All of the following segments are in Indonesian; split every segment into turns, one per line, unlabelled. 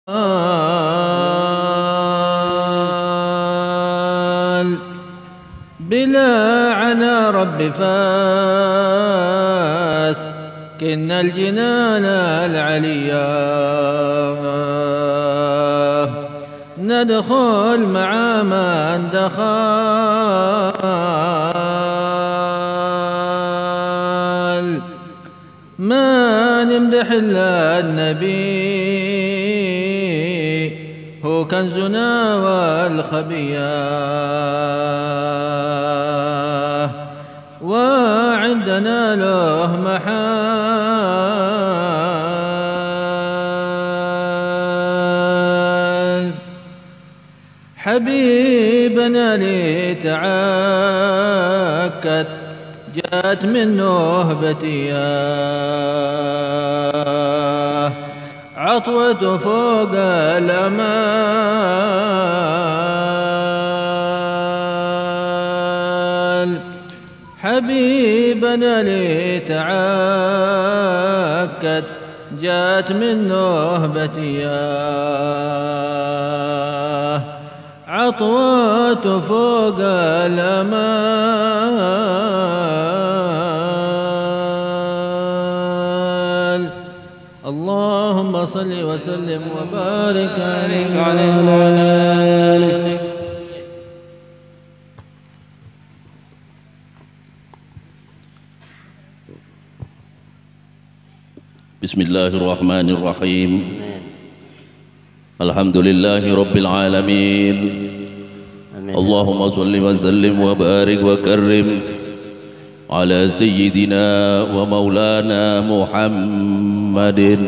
بلا عنا رب فاس كن الجنان العليا ندخل مع من دخل ما نمدح إلا النبي هو كنزنا والخبيا وعندنا له محال حبيبنا لتعكت جاءت من نهبتيا عطوة فوق الأمال حبيبنا لتعكت جاءت من نهبتيا عطوة فوق الأمال اللهم صل وسلم وبارك عليه وعلى آله.
بسم الله الرحمن الرحيم. الحمد لله رب العالمين. اللهم صل وسلم وبارك وكرم على سيدنا ومولانا محمد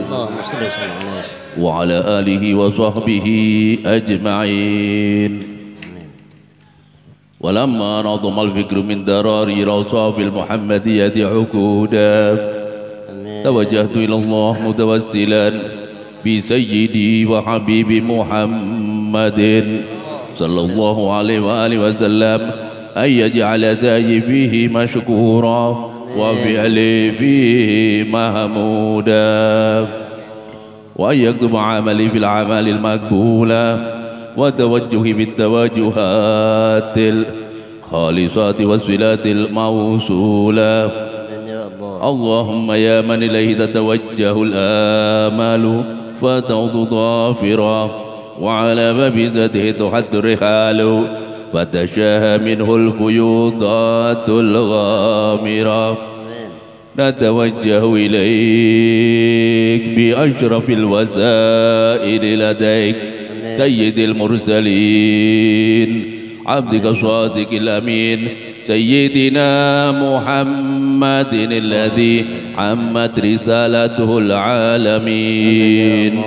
وعلى آله وصحبه أجمعين. ولما نظم الفكر من دراري روصاف المحمدية عقودا توجهت إلى الله متوسلا بسيدي وحبيبي محمد صلى الله عليه وآله وسلم أن يجعل سعي فيه مشكورا وفعلي فيه محمودا وأن يكتب عملي في الأعمال المقبولة وتوجهي بالتوجهات الخالصات والصلات الموصولة. اللهم يا من إليه تتوجه الآمال فتعود ظافرا وعلى مبيزته تحد الرحال فتشاهى منه الفيوضات الغامرة. نتوجه إليك بأشرف الوسائل لديك سيد المرسلين عبدك الصادق الأمين سيدنا محمد الذي عمت رسالته العالمين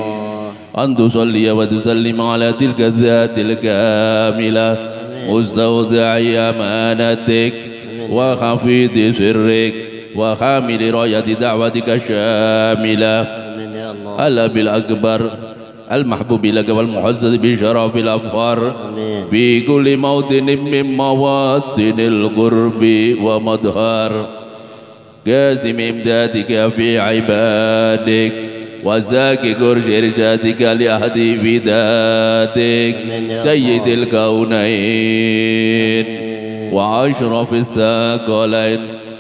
أن تصلي وتسلم على تلك الذات الكاملة مستودع أمانتك وحفيظ سرك وحامل راية دعوتك الشاملة الأب الأكبر المحبوب لك والمحزز بشرف الأفخار في كل موطن من مواطن القرب ومظهر قاسم إمدادك في عبادك وزاكي قرش إرشادك لأهدي بداتك سيد الكونين وأشرف الثقلين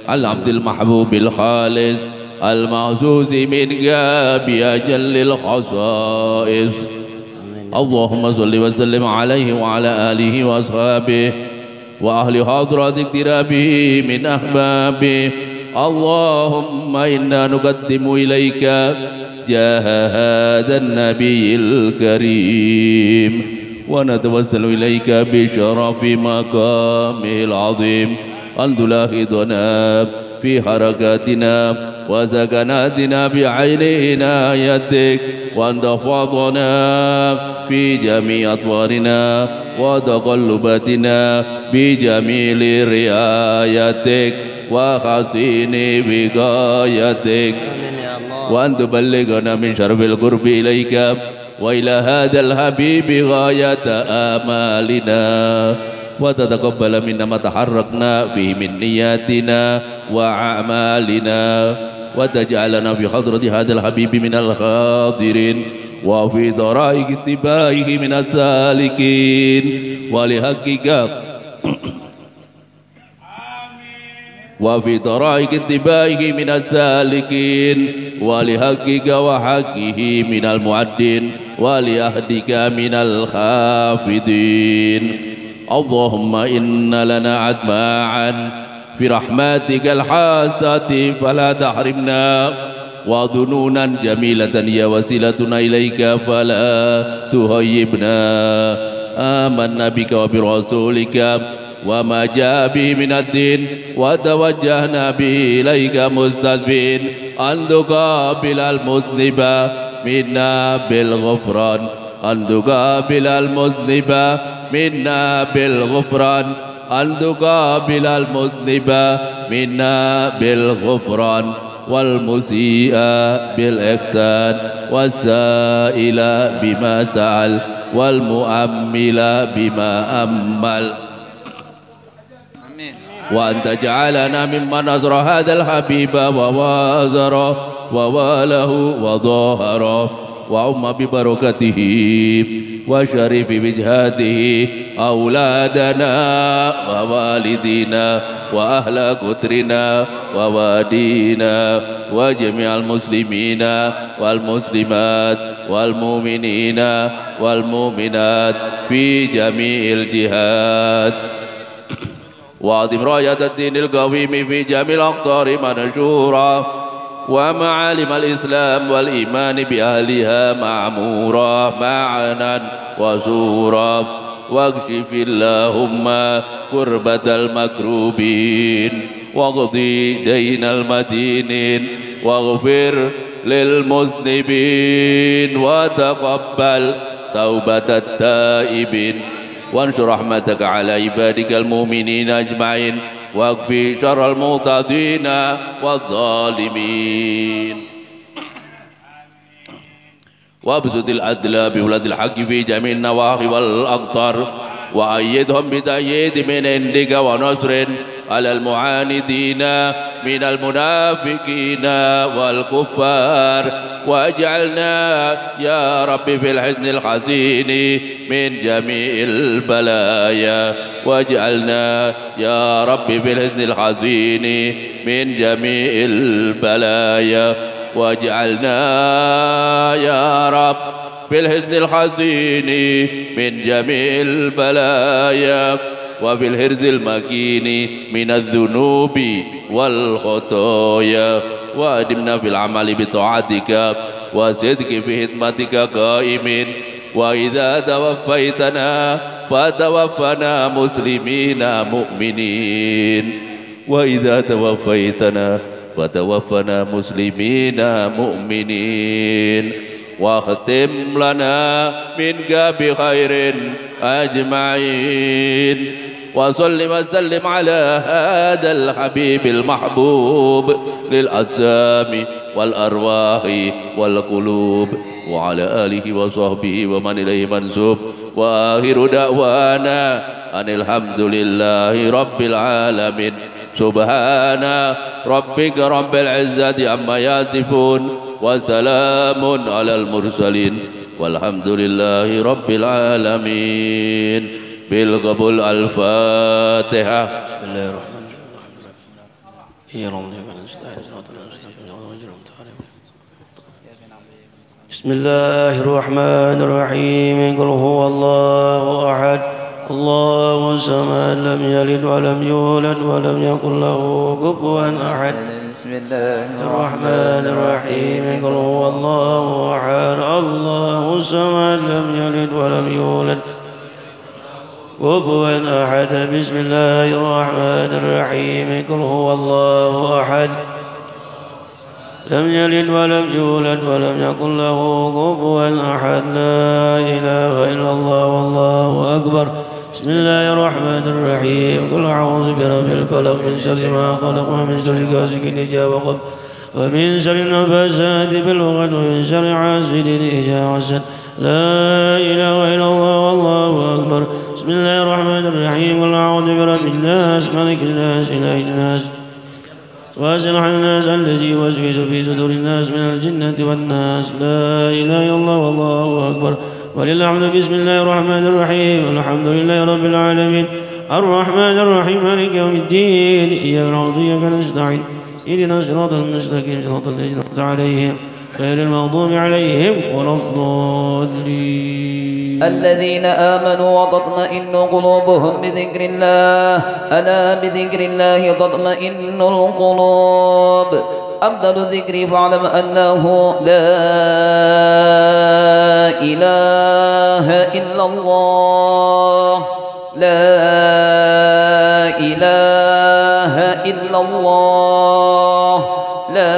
العبد المحبوب الخالص المعزوز منك بأجل الخصائص. اللهم صل وسلم عليه وعلى آله وأصحابه وأهل حضرة اقترابه من أحبابه. اللهم إنا نقدم إليك جاه هذا النبي الكريم ونتوسل إليك بشرف مقامه العظيم أن تلاحظنا في حركاتنا وسكناتنا بعين عنايتك وأن تحفظنا في جميع أطوارنا وتقلباتنا بجميل رعايتك وحسين وقايتك وأن تبلغنا من شرف القرب إليك وإلى هذا الحبيب غاية آمالنا وتتقبل منا ما تحركنا فيه من نياتنا وأعمالنا وتجعلنا في حضرة هذا الحبيب من الخاطرين وفي طرائق اتباعه من السالكين ولحقك وفي طرائق اتباعه من السالكين ولحقك وحقه من المعدين ولأهدك من الخافضين. اللهم إن لنا عدماعا في رحمتك الحاسة فلا تحرمنا وظنونا جميلة هي وسيلتنا إليك فلا تهيبنا. آمنا بك وبرسولك وما جاء به من الدين وتوجهنا به إليك مستدفين أن تقابل المذنب منا بالغفران أن تقابل المذنب منا بالغفران أن تقابل المذنب منا بالغفران والمسيء بالإحسان والسائل بما سأل والمؤمل بما أمل. وأن تجعلنا ممن نصر هذا الحبيب ووازره وواله وظاهره وعم ببركته وشرف وجهاته أولادنا ووالدينا وأهل قطرنا ووادينا وجميع المسلمين والمسلمات والمؤمنين والمؤمنات في جميع الجهات. وأعظم راية الدين القويم في جميع الأقطار منشورا ومعالم الإسلام والإيمان بأهلها معمورا معنا وزورا. واكشف اللهم كربة المكروبين واقضي دين المدينين واغفر للمذنبين وتقبل توبة التائبين وانشر رحمتك على عبادك المؤمنين أجمعين واكفي شر المعتدين والظالمين وابسط العدل بولاد الحق في جميع النواحي والأقطار وأيدهم بتأييد من عندك ونصر على المعاندين من المنافقين والكفار واجعلنا يا رب في الحزن الحزين من جميع البلايا واجعلنا يا رب في الحزن الحزين من جميع البلايا واجعلنا يا رب بالحزن الحزين من جميع البلايا وبالهرز المكين من الذنوب والخطايا وأدمنا في العمل بطاعتك وصدق في خدمتك قائمين وإذا توفيتنا فتوفنا مسلمين مؤمنين وإذا توفيتنا فتوفنا مسلمين مؤمنين واختم لنا منك بخير أجمعين وصل وسلم على هذا الحبيب المحبوب للأجسام والأرواح والقلوب وعلى آله وصحبه ومن إليه منسوب وآخر دعوانا أن الحمد لله رب العالمين سبحان ربك رب العزة عما يصفون وسلام على المرسلين والحمد لله رب العالمين. بالقبول الفاتحة. بسم الله الرحمن الرحيم.
بسم الله الرحمن الرحيم. قل هو الله أحد الله الصمد لم يلد ولم يولد ولم يكن له كفوا أحد.
بسم الله
الرحمن الرحيم. قل هو الله أحد الله الصمد لم يلد ولم يولد كفوا أحد. بسم الله الرحمن الرحيم. قل هو الله أحد لم يلد ولم يولد ولم يكن له كفوا أحد. لا إله إلا الله والله أكبر. بسم الله الرحمن الرحيم. قل أعوذ برب الفلق من شر ما خلق ومن شر غاسق إذا وقب ومن شر النفاثات في العقد ومن شر حاسد إذا حسد. لا إله إلا الله والله أكبر. بسم الله الرحمن الرحيم. قل أعوذ برب الناس ملك الناس إله الناس وأصلح الناس الذي يوسوس في صدور الناس من الجنة والناس. لا إله إلا الله والله أكبر ولله الحمد. بسم الله الرحمن الرحيم الحمد لله رب العالمين الرحمن الرحيم مالك يوم الدين إياك نعبد وإياك نستعين اهدنا الصراط المستقيم صراط الذين أنعمت عليهم غير المغضوب عليهم ولا الضالين.
الذين آمنوا وتطمئن قلوبهم بذكر الله ألا بذكر الله تطمئن القلوب. أفضل الذكر فاعلم أنه لا إله إلا الله لا إله إلا الله لا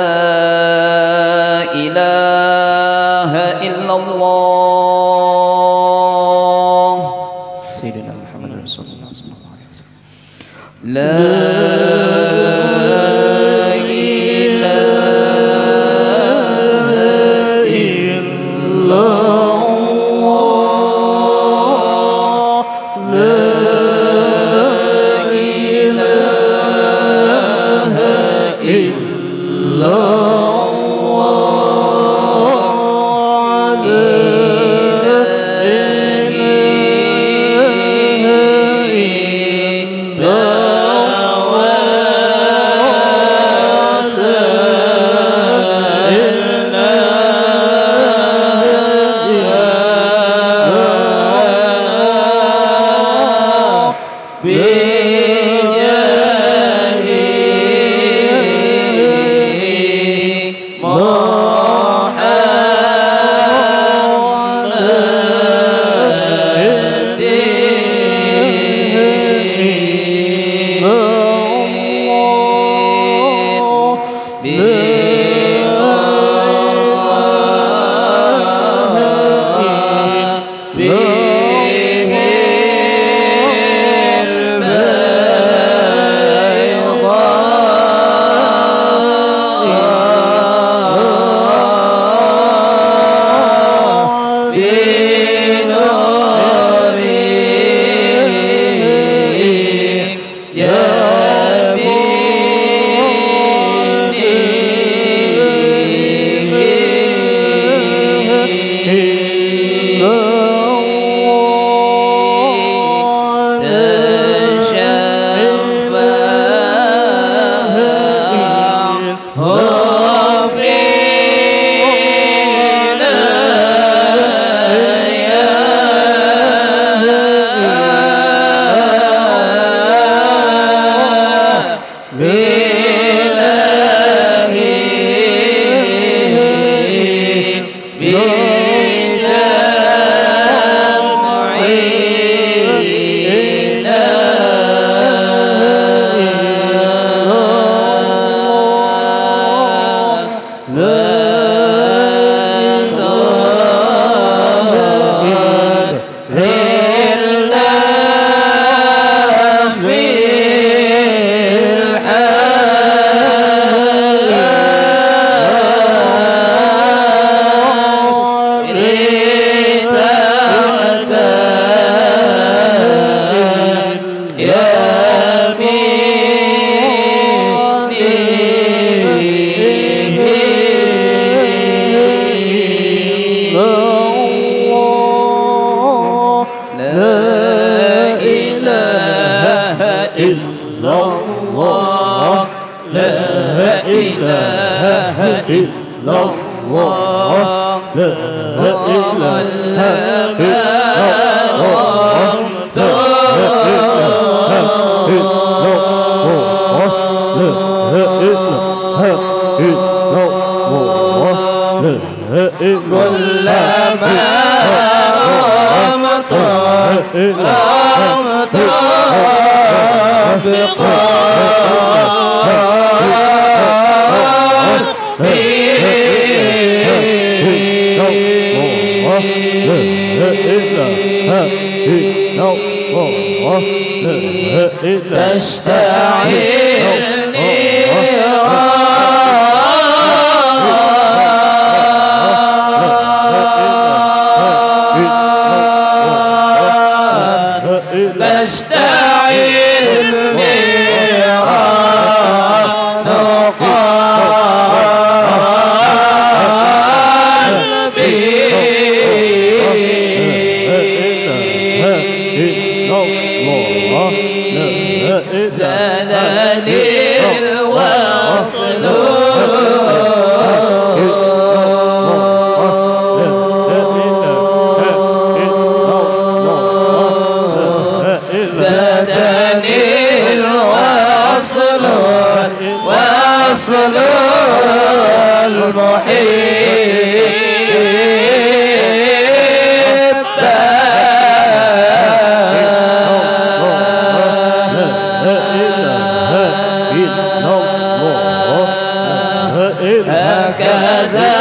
إله إلا الله سيدنا محمد رسول الله صلى الله عليه وسلم. لا
زادني الوصل وصل المحب هكذا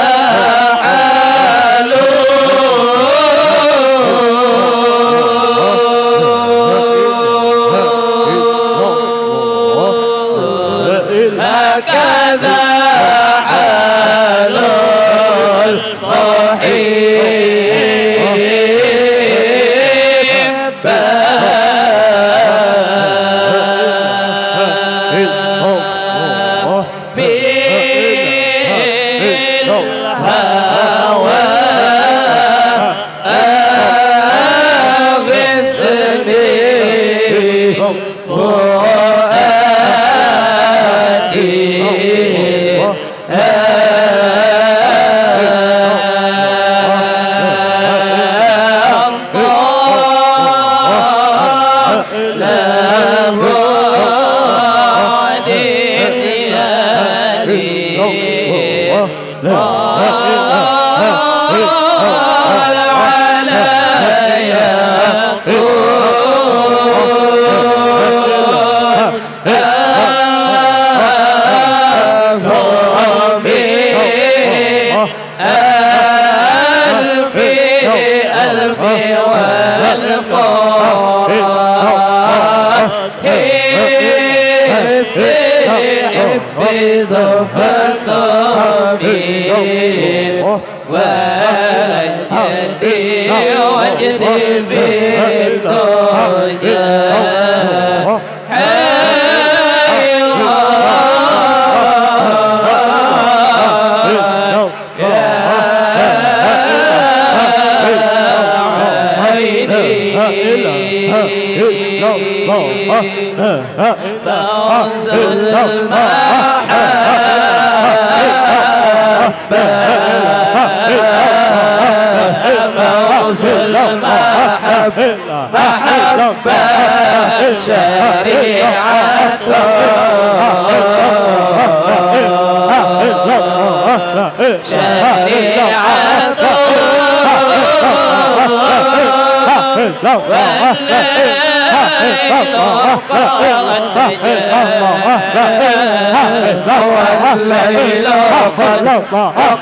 وجدي في الدنيا فانزل المحبة محبة شريعته شريعته والليل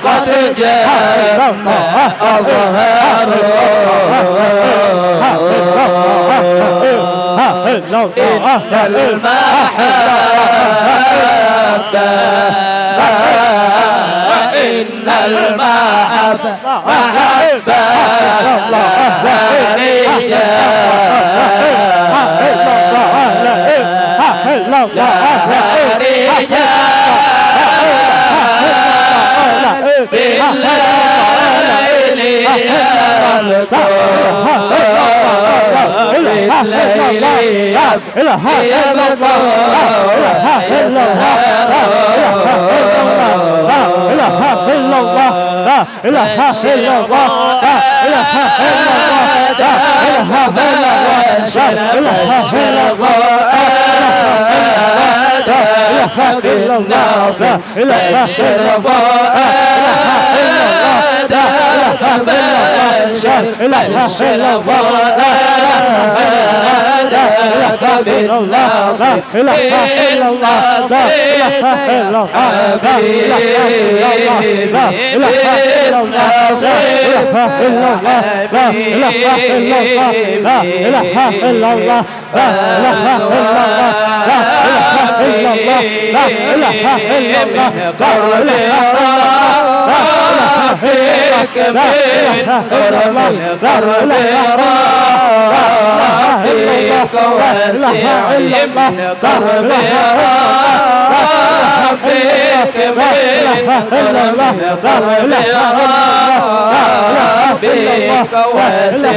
قد جاء أظهر إن المحبة إن المحبة محبة بالناصر بشر فؤاد فبشر بشر فؤاد بالناصر بالناصر حبيبي فيك من قرب القرب فيك واسع من قرب فيك من قرب القرب فيك واسع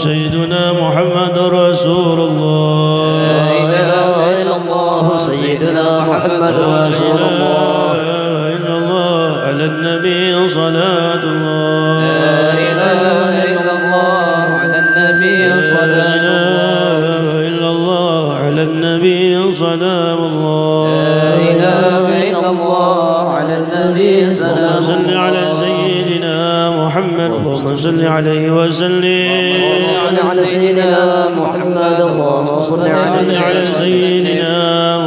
سيدنا محمد رسول الله. لا إله إلا الله سيدنا محمد رسول الله. لا إله إلا الله على النبي صلاة الله. لا إله إلا الله على النبي صلاة الله. لا إله إلا الله على النبي صلاة الله. لا إله إلا الله على النبي صلاة الله. صل على سيدنا محمد اللهم صل عليه وسلم. على سيدنا محمد اللهم صل على سيدنا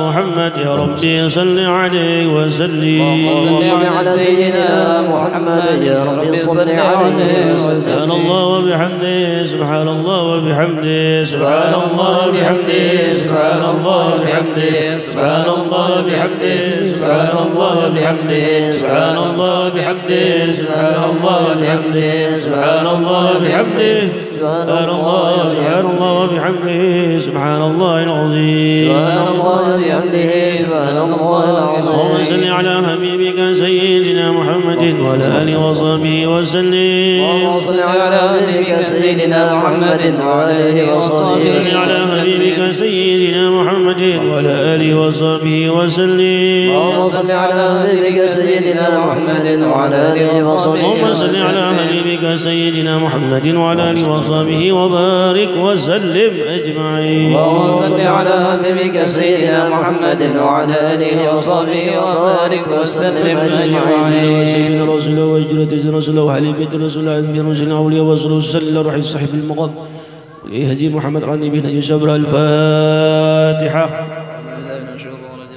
محمد يا ربي صل عليه وسلم. صل على سيدنا محمد يا ربي صل عليه وسلم. سبحان الله وبحمده سبحان الله وبحمده سبحان الله وبحمده سبحان الله وبحمده سبحان الله وبحمده سبحان الله وبحمده سبحان الله وبحمده سبحان الله وبحمده سبحان الله وبحمده سبحان الله وبحمده سبحان الله العظيم. سبحان الله وبحمده سبحان الله العظيم. اللهم صل على حبيبك سيدنا محمد وعلى آله وصحبه وسلم. اللهم صل على حبيبك سيدنا محمد وعلى آله وصحبه وسلم. صل على حبيبك سيدنا محمد وعلى آله وصحبه وسلم. اللهم صل على حبيبك سيدنا محمد وعلى آله وصحبه. اللهم صل على حبيبك سيدنا محمد وعلى آله وصحبه وبارك وسلم أجمعين. اللهم صل على حبيبك سيدنا محمد وعلى آله وصحبه وبارك وسلم أجمعين. سيدنا رسول وهجرة رسول وحليفة رسول عزم رسول أولياء ورسول صلى روح الصحيح المقام يهدي محمد عن نبينا يسبر الفاتحة.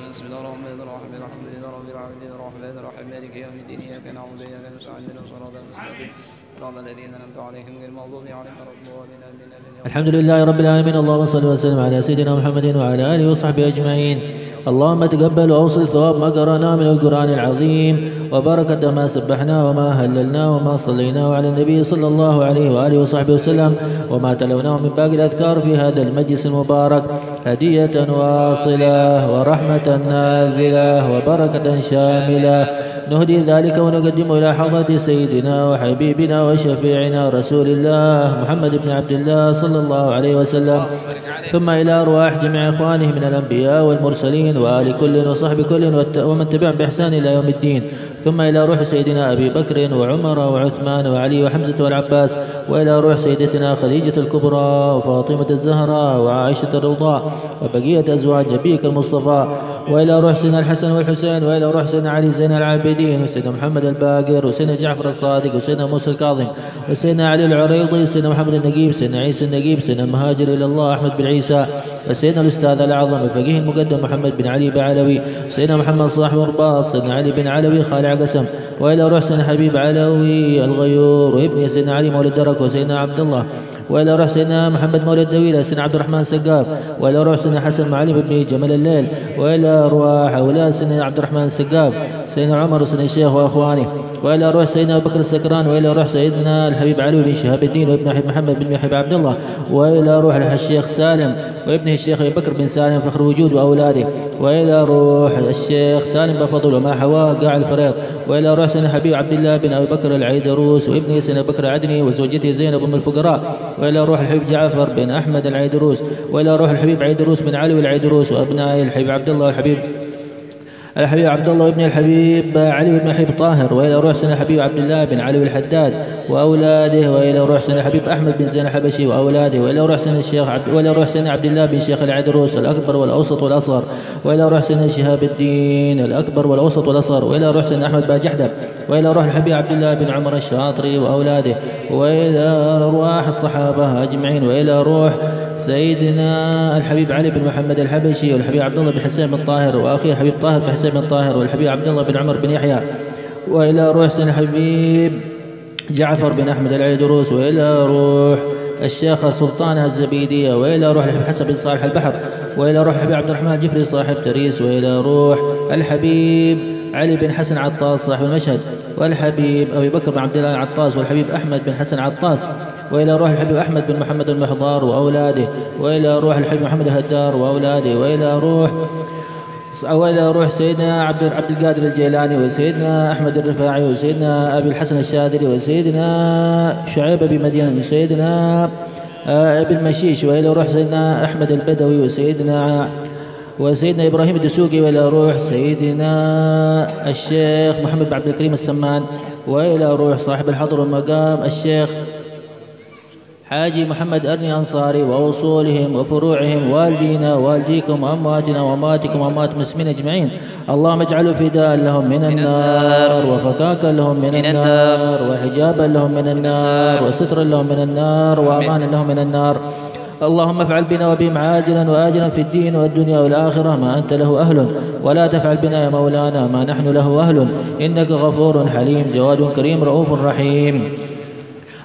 بسم الله الرحمن الرحيم الحمد لله رب العالمين الرحمن الرحيم مالك يوم الدين إياك نعبد وإياك نستعين اهدنا الصراط المستقيم صراط الذين أنعمت عليهم غير المغضوب عليهم ولا الضالين آمين.
الحمد لله رب العالمين اللهم صل وسلم على سيدنا محمد وعلى آله وصحبه أجمعين. اللهم تقبل وأوصل ثواب ما قرأناه من القرآن العظيم وبركة ما سبحناه وما هللناه وما صليناه على النبي صلى الله عليه وآله وصحبه وسلم وما تلوناه من باقي الأذكار في هذا المجلس المبارك هدية واصلة ورحمة نازلة وبركة شاملة نهدي ذلك ونقدمه إلى حضرة سيدنا وحبيبنا وشفيعنا رسول الله محمد بن عبد الله صلى الله عليه وسلم ثم إلى أرواح جميع إخوانه من الأنبياء والمرسلين وآل كل وصحب كل ومن تبعهم بإحسان إلى يوم الدين ثم إلى روح سيدنا أبي بكر وعمر وعثمان وعلي وحمزة والعباس وإلى روح سيدتنا خديجة الكبرى وفاطمة الزهراء وعائشة الرضاء وبقية أزواج نبيك المصطفى وإلى روح سيدنا الحسن والحسين وإلى روح سيدنا علي زين العابدين وسيدنا محمد الباقر وسيدنا جعفر الصادق وسيدنا موسى الكاظم وسيدنا علي العريضي وسيدنا محمد النقيب سيدنا عيسى النقيب سيدنا المهاجر إلى الله أحمد بن عيسى وسيدنا الأستاذ الأعظم الفقيه المقدم محمد بن علي بعلوي سيدنا محمد صاحب الرباط سيدنا علي بن علوي خالع قسم وإلى روح سيدنا حبيب علوي الغيور وابن سيدنا علي مولد درك وسيدنا عبد الله وإلى روح سيدنا محمد مولد دويلة سيدنا عبد الرحمن سقاف وإلى روح سيدنا حسن معلم بن جمال الليل وإلى أرواح أولاد سيدنا عبد الرحمن سقاف سيدنا عمر وسيدنا الشيخ وأخوانه وإلى روح سيدنا أبو بكر السكران وإلى روح سيدنا الحبيب علي بن شهاب الدين وابن محمد بن محب عبد الله وإلى روح الشيخ سالم وابنه الشيخ أبي بكر بن سالم فخر وجود وأولاده وإلى روح الشيخ سالم بفضل وما حواه قاع الفريض وإلى روح سيدنا حبيب عبد الله بن أبي بكر العيدروس وابنه سيدنا بكر العدني وزوجته زينب أم الفقراء وإلى روح الحبيب جعفر بن أحمد العيدروس وإلى روح الحبيب عيدروس بن علي العيدروس وأبنائه الحبيب عبد الله الحبيب عبد الله وابن الحبيب علي بن حبيب طاهر وإلى روح سيدنا حبيب عبد الله بن علي الحداد وأولاده وإلى روح سيدنا حبيب أحمد بن زين الحبشي وأولاده وإلى روح سيدنا الشيخ وإلى روح سيدنا عبد الله بن شيخ العيدروس الأكبر والأوسط والأصغر وإلى روح سيدنا شهاب الدين الأكبر والأوسط والأصغر وإلى روح سيدنا أحمد باجحدة وإلى روح الحبيب عبد الله بن عمر الشاطري وأولاده وإلى أرواح الصحابة أجمعين وإلى روح سيدنا الحبيب علي بن محمد الحبشي والحبيب عبد الله بن حسين بن طاهر وأخيه الحبيب طاهر بن حسين بن طاهر والحبيب عبد الله بن عمر بن يحيى وإلى روح سيدنا الحبيب جعفر بن أحمد العيدروس، وإلى روح الشيخة سلطانة الزبيدية، وإلى روح الحبيب حسن بن صالح البحر، وإلى روح الحبيب عبد الرحمن الجفري صاحب تريس، وإلى روح الحبيب علي بن حسن عطاس صاحب المشهد، والحبيب أبي بكر بن عبد الله عطاس، والحبيب أحمد بن حسن عطاس، وإلى روح الحبيب أحمد بن محمد المحضار وأولاده، وإلى روح الحبيب محمد الهدار وأولاده، وإلى روح سيدنا عبد القادر الجيلاني، وسيدنا أحمد الرفاعي، وسيدنا أبي الحسن الشاذلي، وسيدنا شعيب بن مدين، وسيدنا ابن مشيش، وإلى روح سيدنا أحمد البدوي، وسيدنا إبراهيم الدسوقي، وإلى روح سيدنا الشيخ محمد بن عبد الكريم السمان، وإلى روح صاحب الحضر والمقام الشيخ حاجي محمد أرني أنصاري، وأصولهم وفروعهم، والدينا والديكم وأمواتنا وأمواتكم وأموات المسلمين أجمعين. اللهم اجعله فداء لهم من النار، وفكاكا لهم من النار، وحجابا لهم من النار، وسترا لهم من النار، وأمانا لهم من النار. اللهم افعل بنا وبهم عاجلا وآجلا في الدين والدنيا والآخرة ما أنت له أهل، ولا تفعل بنا يا مولانا ما نحن له أهل، إنك غفور حليم جواد كريم رؤوف رحيم.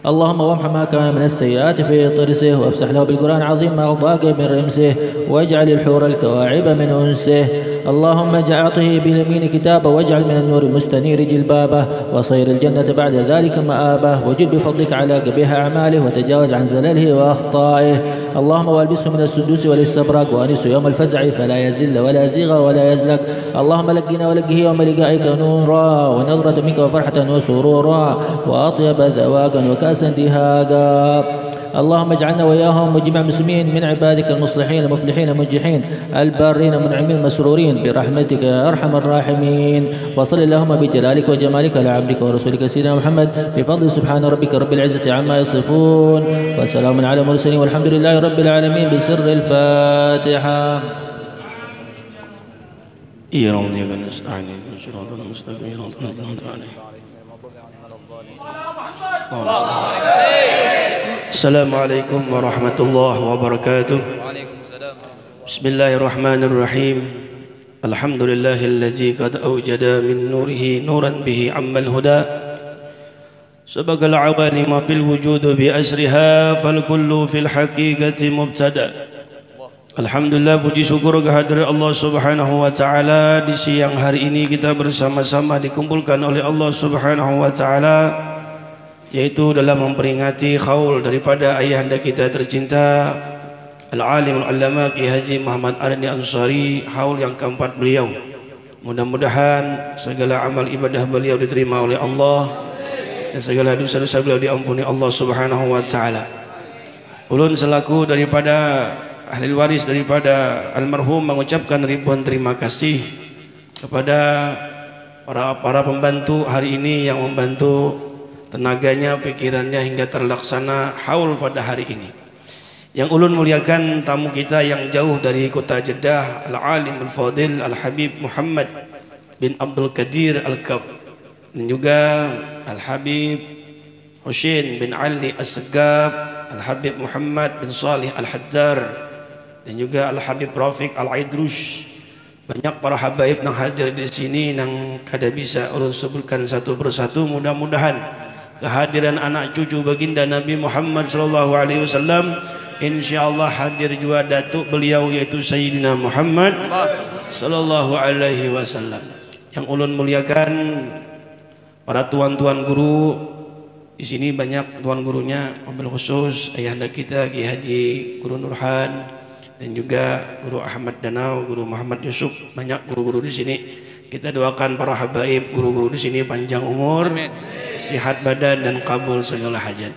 اللهم وامح ما كان من السيئات في طرسه، وافسح له بالقرآن العظيم ما أعطاك من رمسه، واجعل الحور الكواعب من أنسه. اللهم اعطه باليمين كتابه، واجعل من النور المستنير جلبابه، وصير الجنة بعد ذلك مآبه، وجد بفضلك على قبيح أعماله، وتجاوز عن زلله وأخطائه. اللهم والبسه من السدوس والاستبرق، وأنسه يوم الفزع فلا يزل ولا يزيغ ولا يزلق. اللهم لقنا ولقه يوم لقائك نورا، ونظرة منك وفرحة وسرورا، وأطيب ذواقا وكأسا دهاقا. اللهم اجعلنا وإياهم وجميع المسلمين من عبادك المصلحين المفلحين المنجحين البارين المنعمين المسرورين برحمتك يا أرحم الراحمين. وصل اللهم بجلالك وجمالك على عبدك ورسولك سيدنا محمد، بفضل سبحان ربك رب العزة عما يصفون، وسلام على المرسلين، والحمد لله رب العالمين، بسر الفاتحة.
السلام عليكم ورحمة الله وبركاته. بسم الله الرحمن الرحيم. الحمد لله الذي قد أوجد من نوره نورا به عم الهدى، سبق العوالم في الوجود بأسرها، فالكل في الحقيقة مبتدأ. Alhamdulillah, puji syukur kehadirat Allah Subhanahu wa taala. Di siang hari ini kita bersama-sama dikumpulkan oleh Allah Subhanahu wa taala, yaitu dalam memperingati haul daripada ayahanda kita tercinta Al-Alim Al-Allama Kiai Haji Muhammad Arni Ansari, haul yang keempat beliau. Mudah-mudahan segala amal ibadah beliau diterima oleh Allah, dan segala dosa-dosa beliau diampuni Allah Subhanahu wa taala. Ulun selaku daripada ahli waris daripada almarhum mengucapkan ribuan terima kasih kepada para pembantu hari ini yang membantu tenaganya, pikirannya hingga terlaksana haul pada hari ini. Yang ulun muliakan tamu kita yang jauh dari kota Jeddah, Al-Alim Al-Fadil Al-Habib Muhammad bin Abdul Qadir Al-Kab, dan juga Al-Habib Hussein bin Ali As-Segab, Al-Habib Muhammad bin Salih Al-Haddar, dan juga Al-Habib Rafiq Al-Aidrush. Banyak para habaib yang hadir di sini yang kada bisa ulun sebutkan satu persatu. Mudah-mudahan kehadiran anak cucu baginda Nabi Muhammad sallallahu alaihi wasallam insyaallah hadir juga datuk beliau, yaitu Sayyidina Muhammad sallallahu alaihi wasallam. Yang ulun muliakan para tuan-tuan guru di sini, banyak tuan gurunya, mobil khusus ayahanda kita Kiai Haji Guru Nurhan, dan juga Guru Ahmad Danau, Guru Muhammad Yusuf. Banyak guru-guru di sini. Kita doakan para habaib guru-guru di sini panjang umur, sihat badan, dan kabul segala hajat.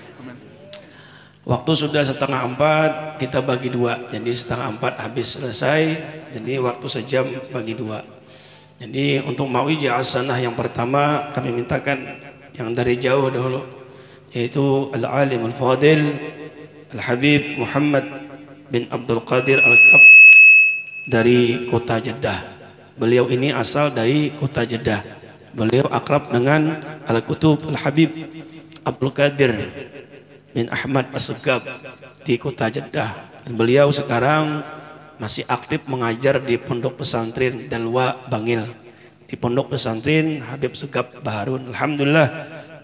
Waktu sudah 3:30, kita bagi dua. Jadi 3:30 habis selesai. Jadi waktu sejam bagi dua. Jadi untuk mau'ijah hasanah yang pertama kami mintakan yang dari jauh dahulu, yaitu Al-Alim Al-Fadil Al-Habib Muhammad bin Abdul Qadir Al-Kab dari kota Jeddah. Beliau ini asal dari kota Jeddah. Beliau akrab dengan Al-Kutub Al-Habib Abdul Qadir bin Ahmad As-Segab di kota Jeddah. Dan beliau sekarang masih aktif mengajar di Pondok Pesantren Dalwa Bangil, di Pondok Pesantren Habib Segab Baharun. Alhamdulillah,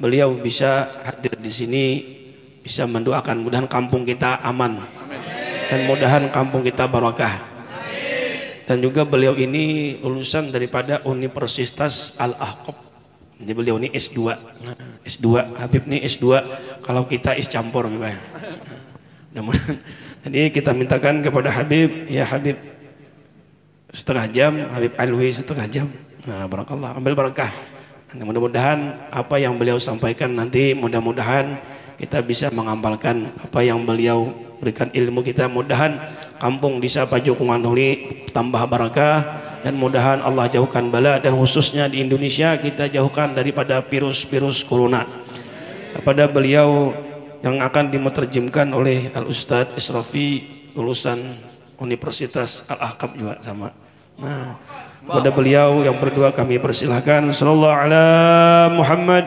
beliau bisa hadir di sini, bisa mendoakan mudahan kampung kita aman. Dan mudahan kampung kita barokah. Dan juga beliau ini lulusan daripada Universitas Al-Ahqaf. Jadi beliau ini S2. Nah, S2, Habib ini S2, kalau kita is campur gitu ya. Jadi kita mintakan kepada Habib, ya Habib setengah jam, Habib Alwi setengah jam. Nah, barakallah, ambil barakah. Mudah-mudahan apa yang beliau sampaikan nanti, mudah-mudahan kita bisa mengamalkan apa yang beliau berikan ilmu kita. Mudahan kampung desa Pajokungan ini tambah barakah, dan mudahan Allah jauhkan bala, dan khususnya di Indonesia kita jauhkan daripada virus-virus corona. Kepada beliau yang akan dimuterjemkan oleh Al-Ustadz Israfi, lulusan Universitas Al-Ahqaf juga sama. Nah, kepada beliau yang berdua kami persilahkan. Sallallahu ala Muhammad.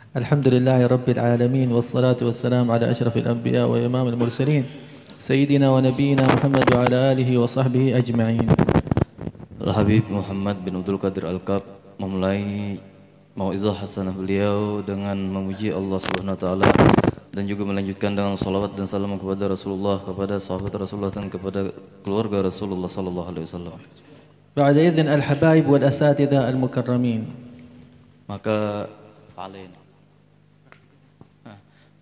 Alhamdulillahi Rabbil Alamin, wassalatu wassalamu ala ashrafil anbiya wa imamil mursalin, Sayyidina wa nabiyina Muhammad wa ala alihi wa sahbihi ajma'in.
Al-Habib Muhammad bin Abdul Qadir Al-Kab memulai mau'izah hasanah beliau dengan memuji Allah Subhanahu wa taala, dan juga melanjutkan dengan salawat dan salam kepada Rasulullah, kepada sahabat Rasulullah, dan kepada keluarga Rasulullah sallallahu alaihi wasallam.
Ba'da idzin al-habaib wal asatidha al-mukarramin.
Maka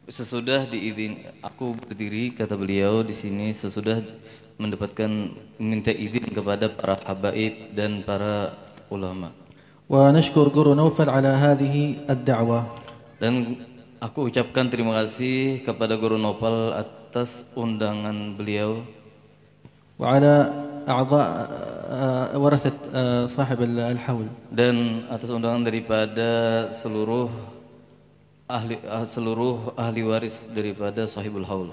sesudah diizin aku berdiri, kata beliau di sini, sesudah mendapatkan minta izin kepada para habaib dan para ulama.
Wa nashkur Guru Naufal ala hadhihi ad-da'wah.
Dan aku ucapkan terima kasih kepada Guru Naufal atas undangan beliau.
Wa ala a'dha' warathat sahib al-hawl.
Dan atas undangan daripada seluruh ahli waris daripada sahibul haul.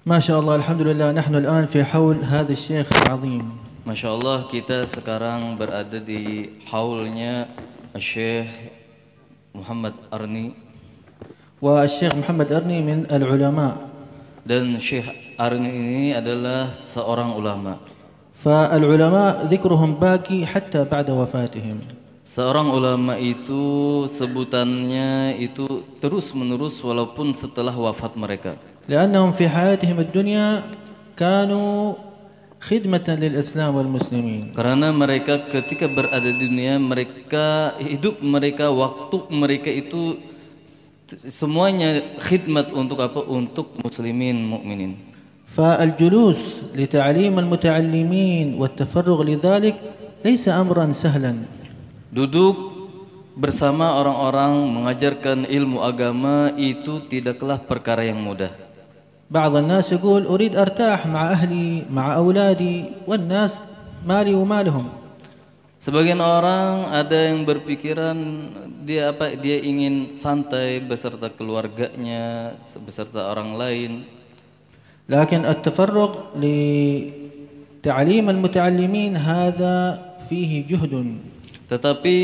MashaAllah, alhamdulillah, nahnu al-an fi haul hadha al-syekh al-azim.
Masya Allah, kita sekarang berada di haulnya Syekh Muhammad Arni.
Wa Syekh Muhammad Arni min al-ulama.
Dan Syekh Arni ini adalah seorang ulama.
Fa-al-ulama dhikruhum baqi hatta ba'da wafatihim.
Seorang ulama itu sebutannya itu terus menerus walaupun setelah wafat mereka.
لأنهم في حياتهم الدنيا كانوا خدمة للإسلام والمسلمين.
Karena mereka ketika berada di dunia, mereka hidup mereka, waktu mereka itu semuanya khidmat untuk apa? Untuk muslimin, mukminin.
فالجلوس لتعليم المتعلمين والتفرغ لذلك ليس أمرا سهلا.
Duduk bersama orang-orang mengajarkan ilmu agama itu tidaklah perkara yang mudah.
بعض الناس يقول أريد أرتاح مع أهلي مع أولادي والناس مالي ومالهم.
Sebagian orang ada yang berpikiran dia ingin santai beserta keluarganya, beserta orang lain.
لكن التفرغ لتعليم المتعلمين هذا فيه جهد.
Tetapi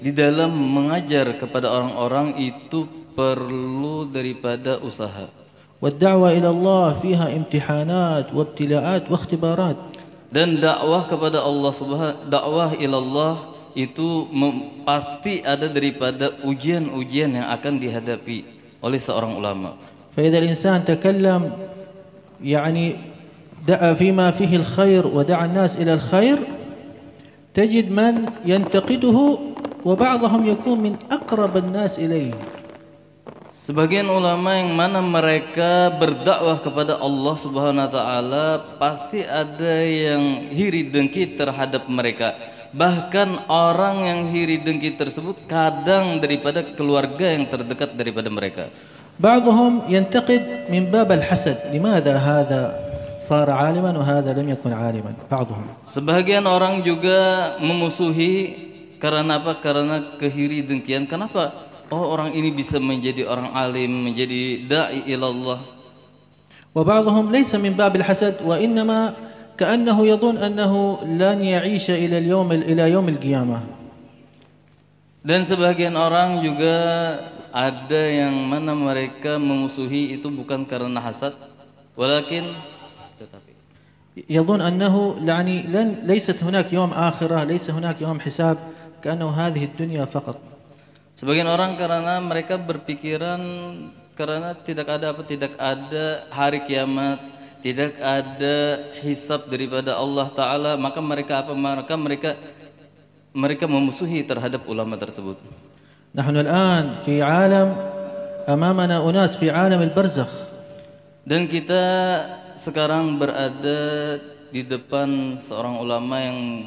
di dalam mengajar kepada orang-orang itu perlu daripada usaha.
والدعوة إلى الله فيها امتحانات وابتلاءات واختبارات.
Dan dakwah kepada Allah dakwah ilallah itu pasti ada daripada ujian-ujian yang akan dihadapi oleh seorang ulama.
فإذا الإنسان تكلم يعني دعا فيما فيه الخير ودعا الناس إلى الخير تجد من ينتقده وبعضهم يكون من أقرب الناس إليه.
Sebagian ulama yang mana mereka berdakwah kepada Allah Subhanahu wa taala pasti ada yang iri dengki terhadap mereka. Bahkan orang yang iri dengki tersebut kadang daripada keluarga yang terdekat daripada mereka.
بعضهم ينتقد من باب الحسد. لماذا هذا صار عالما وهذا لم يكن عالما. بعضهم.
Sebagian orang juga memusuhi karena apa? Karena kehiri dengkian. Kenapa? Oh, orang ini bisa menjadi orang alim, menjadi dai ilallah.
وبعضهم ليس من باب الحسد وإنما كأنه يظن أنه لن يعيش إلى يوم القيامة.
Dan sebagian orang juga ada yang mana mereka memusuhi itu bukan karena hasad, walakin
يظن أنه يعني ليست هناك يوم آخرة، ليس هناك يوم حساب، كأنه هذه الدنيا فقط.
Sebagian orang karena mereka berpikiran karena tidak ada hari kiamat, tidak ada hisab daripada Allah Ta'ala, maka mereka memusuhi terhadap ulama tersebut.
نحن الآن في عالم أمامنا أناس في عالم البرزخ.
Dan kita sekarang berada di depan seorang ulama yang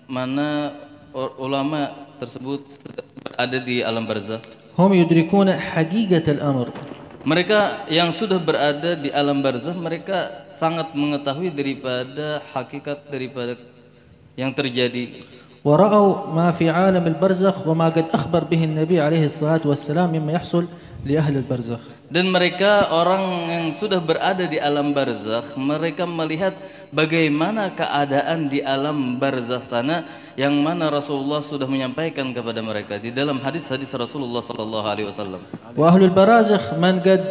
mana ulama tersebut berada di alam barzakh.
هم يدركون حقيقة الأمر.
Mereka yang sudah berada di alam barzakh, mereka sangat mengetahui daripada hakikat daripada yang terjadi.
ورأوا ما في عالم البرزخ وما قد أخبر به النبي عليه الصلاة والسلام مما يحصل لأهل البرزخ.
Dan mereka orang yang sudah berada di alam barzakh, mereka melihat bagaimana keadaan di alam barzakh sana yang mana Rasulullah sudah menyampaikan kepada mereka di dalam hadis-hadis Rasulullah sallallahu alaihi wasallam.
وأهل البرازخ من قد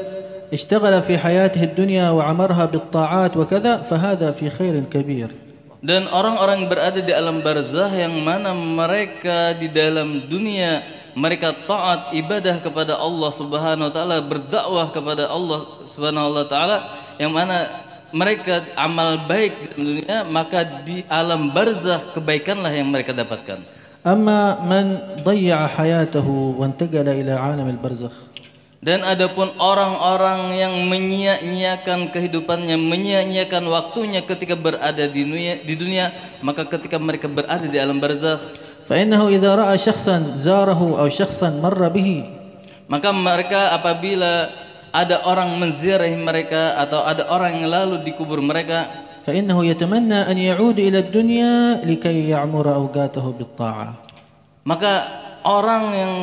اشتغل في حياته الدنيا وعمرها بالطاعات وكذا فهذا في خير كبير.
Dan orang-orang berada di alam barzakh yang mana mereka di dalam dunia mereka taat ibadah kepada Allah Subhanahu wa taala, berdakwah kepada Allah Subhanahu wa taala, yang mana mereka amal baik di dunia, maka di alam barzakh kebaikanlah yang mereka dapatkan.
أما من ضيع حياته وانتقل إلى عالم البرزخ.
Dan adapun orang-orang yang menyia-nyiakan kehidupannya, menyia-nyiakan waktunya ketika berada di dunia, maka ketika mereka berada di alam barzakh,
فإنه إذا رأى شخصا زاره أو شخصا مر به،
maka mereka apabila ada orang menziarahi mereka atau ada orang yang lalu di kubur mereka,
فإنه يتمنى أن يعود إلى الدنيا لكي يعمر أوقاته بالطاعة.
maka orang yang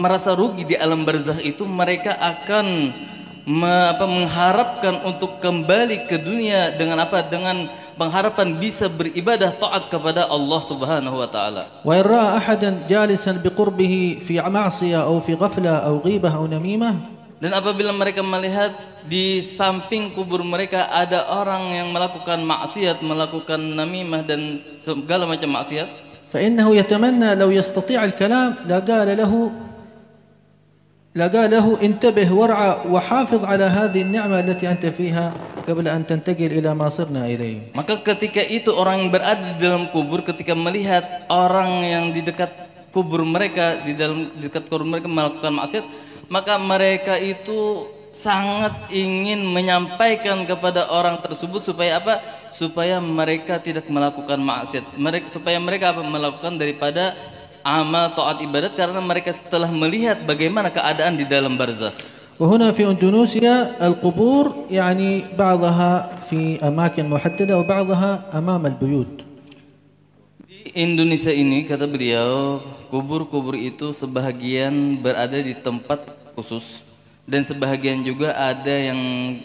merasa rugi di alam barzakh itu, mereka akan mengharapkan untuk kembali ke dunia dengan dengan pengharapan bisa beribadah taat kepada Allah Subhanahu wa taala.
وإن رأى أحدا جالسا بقربه في معصية أو في غفلة أو غيبة أو نميمة،
dan apabila mereka melihat di samping kubur mereka ada orang yang melakukan maksiat, melakukan namimah dan segala macam maksiat,
فإنه يتمنى لو يستطيع الكلام لقال له انتبه وارعى وحافظ على هذه النعمة التي أنت فيها قبل أن تنتقل إلى ما صرنا إليه.
Maka ketika itu orang yang berada di dalam kubur, ketika melihat orang yang di dekat kubur mereka, di dekat kubur mereka melakukan maksiat, maka mereka itu sangat ingin menyampaikan kepada orang tersebut supaya apa? Supaya mereka tidak melakukan maksiat. Supaya mereka melakukan daripada amal taat ibadat, karena mereka telah melihat bagaimana keadaan di dalam barzakh.
وهنا في إندونيسيا القبور يعني بعضها في أماكن محددة وبعضها أمام البيوت.
Di Indonesia ini, kata beliau, kubur-kubur itu sebahagian berada di tempat khusus dan sebahagian juga ada yang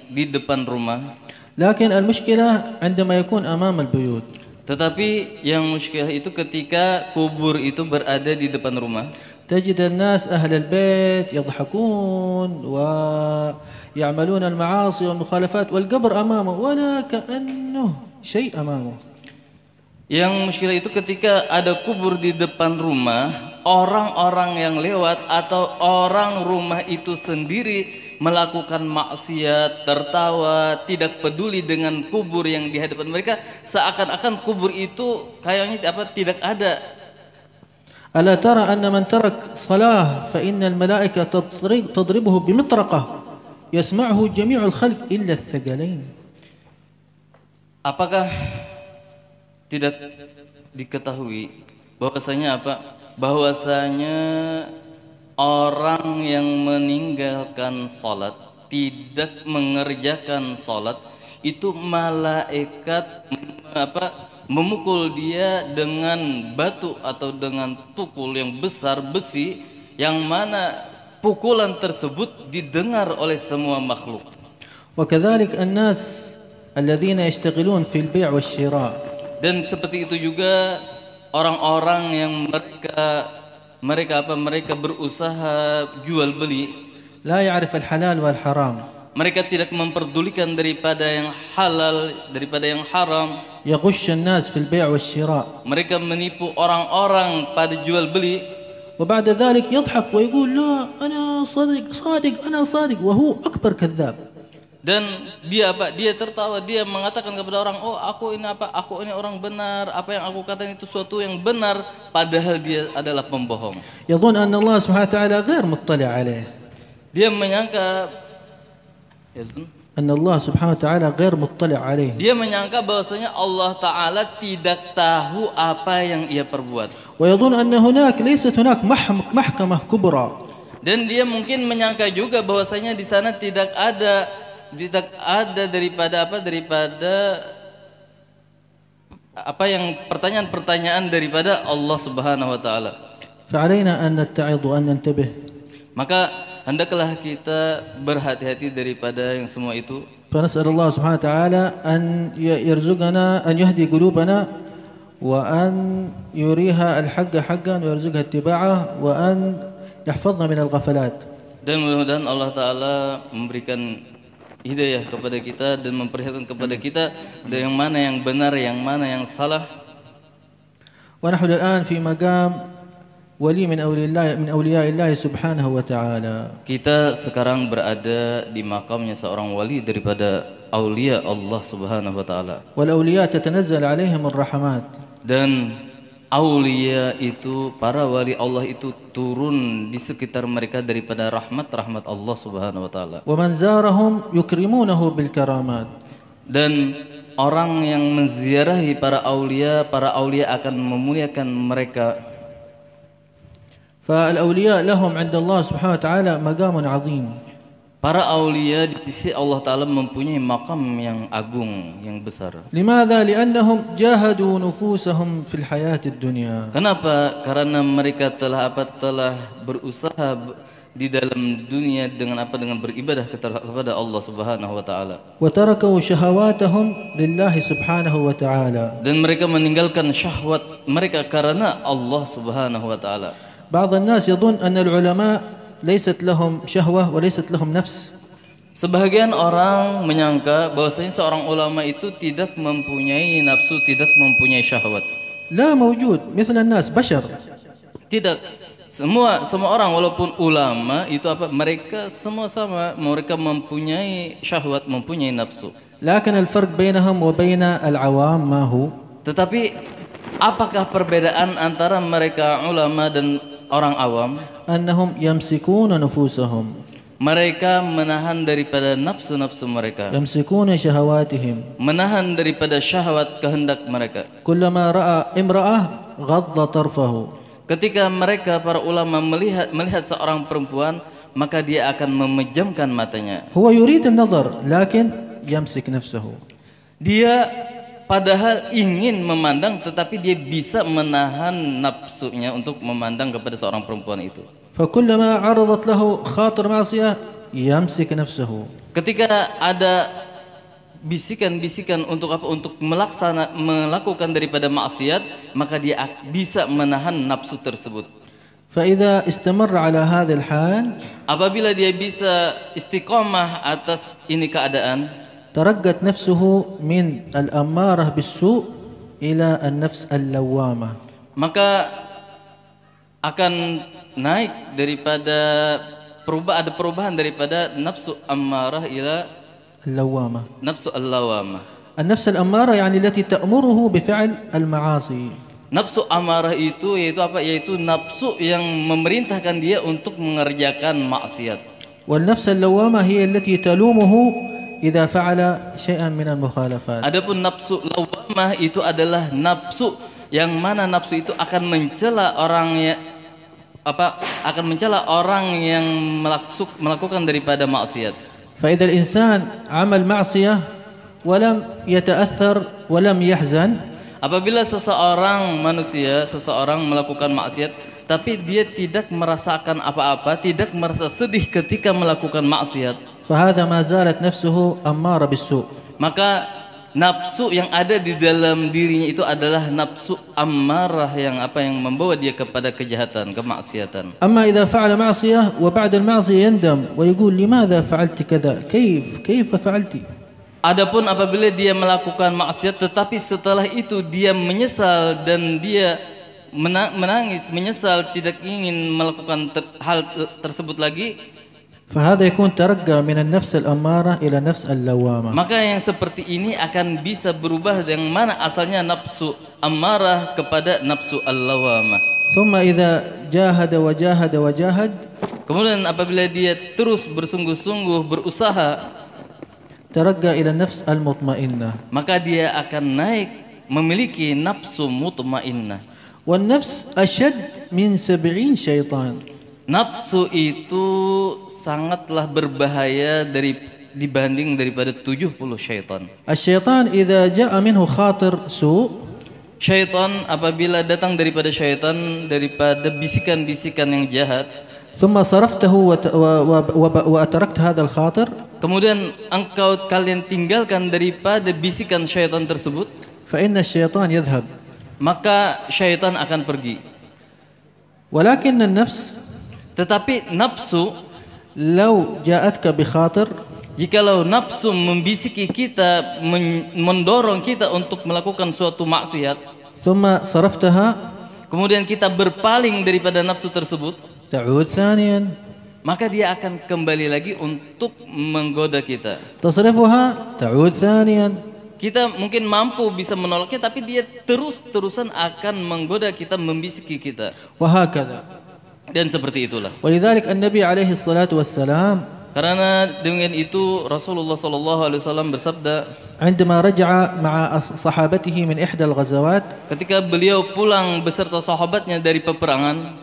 di depan rumah.
لكن المشكلة عندما يكون أمام البيوت.
Tetapi yang muskilah itu ketika kubur itu berada di depan rumah.
تجد الناس أهل البيت يضحكون ويعملون المعاصي والمخالفات والقبر أمامه ولا كأنه شيء أمامه.
Yang muskilah itu ketika ada kubur di depan rumah, orang-orang yang lewat atau orang rumah itu sendiri melakukan maksiat, tertawa, tidak peduli dengan kubur yang di hadapan mereka, seakan-akan kubur itu kayaknya tidak ada.
ألا ترى أن من ترك صلاة فإن الملائكة تضربه بمطرقة يسمعه جميع الخلق إلا الثقلين.
Apakah tidak diketahui bahwasanya bahwasanya orang yang meninggalkan salat, tidak mengerjakan salat, itu malaikat memukul dia dengan batu atau dengan tukul yang besar besi, yang mana pukulan tersebut didengar oleh semua makhluk.
وكذلك الناس الذين يشتغلون في البيع والشراء.
Dan seperti itu juga orang-orang yang mereka berusaha jual beli,
لا يعرف الحلال والحرام.
Mereka tidak memperdulikan daripada yang halal, daripada yang haram.
يغش الناس في البيع والشراء.
Mereka menipu orang-orang pada jual beli.
وبعد ذلك يضحك ويقول لا أنا صادق أنا صادق وهو أكبر كذاب.
Dan dia apa? Dia tertawa, dia mengatakan kepada orang, oh aku ini apa? Aku ini orang benar. Apa yang aku katakan itu suatu yang benar, padahal dia adalah pembohong.
يظن أن الله سبحانه وتعالى غير مطلع عليه.
Dia menyangka
أن الله سبحانه وتعالى غير مطلع عليه.
Dia menyangka bahwasanya Allah Ta'ala tidak tahu apa yang ia perbuat.
ويظن أن هناك ليست هناك محكمة كبرى.
Dan dia mungkin menyangka juga bahwasanya di sana tidak ada daripada apa yang pertanyaan-pertanyaan daripada Allah Subhanahu wa taala.
فعلينا أن نتعظ وأن ننتبه.
Maka hendaklah kita berhati-hati daripada yang semua itu.
فنسأل الله سبحانه وتعالى أن يرزقنا أن يهدي قلوبنا وأن يريها الحق حقا ويرزقها اتباعه وأن يحفظنا من الغفلات.
Dan mudah-mudahan Allah Ta'ala memberikan hidayah kepada kita dan memperlihatkan kepada kita dari yang mana yang benar, yang mana yang salah.
ونحن الآن في مقام ولي من أولياء الله سبحانه وتعالى.
Kita sekarang berada di makamnya seorang wali daripada aulia Allah Subhanahu wa taala.
والأولياء تتنزل عليهم الرحمات.
Dan aulia itu, para wali Allah itu turun di sekitar mereka daripada rahmat Allah Subhanahu wa taala.
ومن زارهم يكرمونه بالكرامات.
Dan orang yang menziarahi para aulia akan memuliakan mereka.
فالأولياء لهم عند الله سبحانه وتعالى مقام عظيم.
Para aulia di sisi Allah Ta'ala mempunyai makam yang agung, yang besar.
لماذا؟ لأنهم جاهدوا نفوسهم في الحياة الدنيا.
Kenapa? Karena mereka telah berusaha di dalam dunia dengan beribadah kepada Allah Subhanahu wa taala.
وتركوا شهواتهم لله سبحانه وتعالى.
Dan mereka meninggalkan syahwat mereka karena Allah Subhanahu wa taala.
بعض الناس يظن أن العلماء ليست لهم شهوة وليست لهم نفس.
Sebagian orang menyangka bahwasanya seorang ulama itu tidak mempunyai nafsu, tidak mempunyai syahwat.
لا موجود مثل الناس بشر.
Tidak, semua orang walaupun ulama itu mereka semua sama, mereka mempunyai syahwat, mempunyai nafsu.
لكن الفرق بينهم وبين العوام ما هو؟
Tetapi apakah perbedaan antara mereka ulama dan orang awam?
أنهم يمسكون نفوسهم.
Mereka menahan daripada nafsu-nafsu mereka,
يمسكون شهواتهم.
menahan daripada syahwat kehendak mereka.
كلما رأى امرأة غض طرفه.
Ketika mereka para ulama melihat seorang perempuan, maka dia akan memejamkan matanya.
هو يريد النظر لكن يمسك نفسه.
Dia padahal ingin memandang, tetapi dia bisa menahan nafsunya untuk memandang kepada seorang perempuan itu.
فكلما عرضت له خاطر معصية يمسك نفسه.
Ketika ada bisikan-bisikan untuk melakukan daripada maksiat, maka dia bisa menahan nafsu tersebut.
فإذا استمر على هذا الحال
Apabila dia bisa istiqomah atas ini keadaan,
ترقت نفسه من الأمارة بالسوء إلى النفس اللوامة.
maka akan naik daripada perubahan daripada nafsu ammarah ila
اللوامة.
nafsu al-lawamah.
النفس الأمارة يعني التي تأمره بفعل المعاصي.
Nafsu amarah itu yaitu nafsu yang memerintahkan dia untuk mengerjakan maksiat.
والنفس اللوامة هي التي تلومه إذا فعل شيئا من المخالفات. Adapun
nafsu lawamah itu adalah nafsu yang mana nafsu itu akan mencela orang yang melakukan daripada maksiat.
فإذا الإنسان عمل معصية ولم يتأثر ولم يحزن.
Apabila seseorang melakukan maksiat tapi dia tidak merasakan apa-apa, tidak merasa sedih ketika melakukan maksiat,
فهذا ما زالت نفسه أمارة بالسوء.
maka nafsu yang ada di dalam dirinya itu adalah nafsu ammarah yang membawa dia kepada kejahatan, kemaksiatan.
أما إذا فعل معصية وبعد المعصية يندم ويقول لماذا فعلت كذا كيف فعلت.
Adapun apabila dia melakukan maksiat tetapi setelah itu dia menyesal dan dia menangis, menyesal, tidak ingin melakukan hal tersebut lagi,
فهذا يكون ترقى من النفس الأمارة إلى نفس اللوامة.
maka yang seperti ini akan bisa berubah yang mana asalnya nafsu ammarah kepada nafsu al-lawamah.
ثم إذا جاهد وجاهد وجاهد
Kemudian apabila dia terus bersungguh-sungguh berusaha,
ترقى إلى النفس المطمئنة.
maka dia akan naik memiliki nafsu mutmainnah.
والنفس أشد من 70 شيطان.
Nafsu itu sangatlah berbahaya dibanding daripada 70 syaitan.
الشيطان إذا جاء منه خاطر سوء
Syaitan apabila datang daripada syaitan, daripada bisikan-bisikan yang jahat,
ثم صرفته وأتركت هذا الخاطر
kemudian kalian tinggalkan daripada bisikan syaitan tersebut,
فإن الشيطان يذهب.
maka syaitan akan pergi.
ولكن النفس
Tetapi nafsu,
لو جاءتك بخاطر
jikalau nafsu membisiki kita, mendorong kita untuk melakukan suatu maksiat,
ثم صرفتها
kemudian kita berpaling daripada nafsu tersebut,
تعود ثانيا
maka dia akan kembali lagi untuk menggoda kita.
تصرفها تعود ثانيا.
Kita mungkin mampu bisa menolaknya, tapi dia terus-terusan akan menggoda kita, membisiki kita.
وهكذا.
Dan seperti itulah.
ولذلك النبي عليه الصلاة والسلام
Karena dengan itu Rasulullah SAW bersabda,
عندما رجع مع صحابته من إحدى الغزوات
ketika beliau pulang beserta sahabatnya dari peperangan,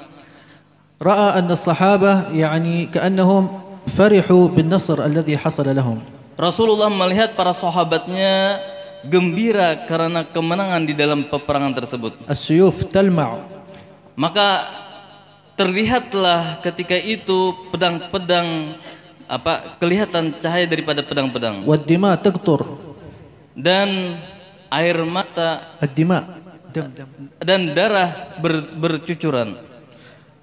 رأى أن الصحابة يعني كأنهم فرحوا بالنصر الذي حصل لهم.
Rasulullah melihat para sahabatnya gembira karena kemenangan di dalam peperangan tersebut.
السيوف تلمع.
Maka terlihatlah ketika itu pedang-pedang kelihatan cahaya daripada pedang-pedang,
والدماء تقطر.
dan air mata
الدماء
dan darah bercucuran.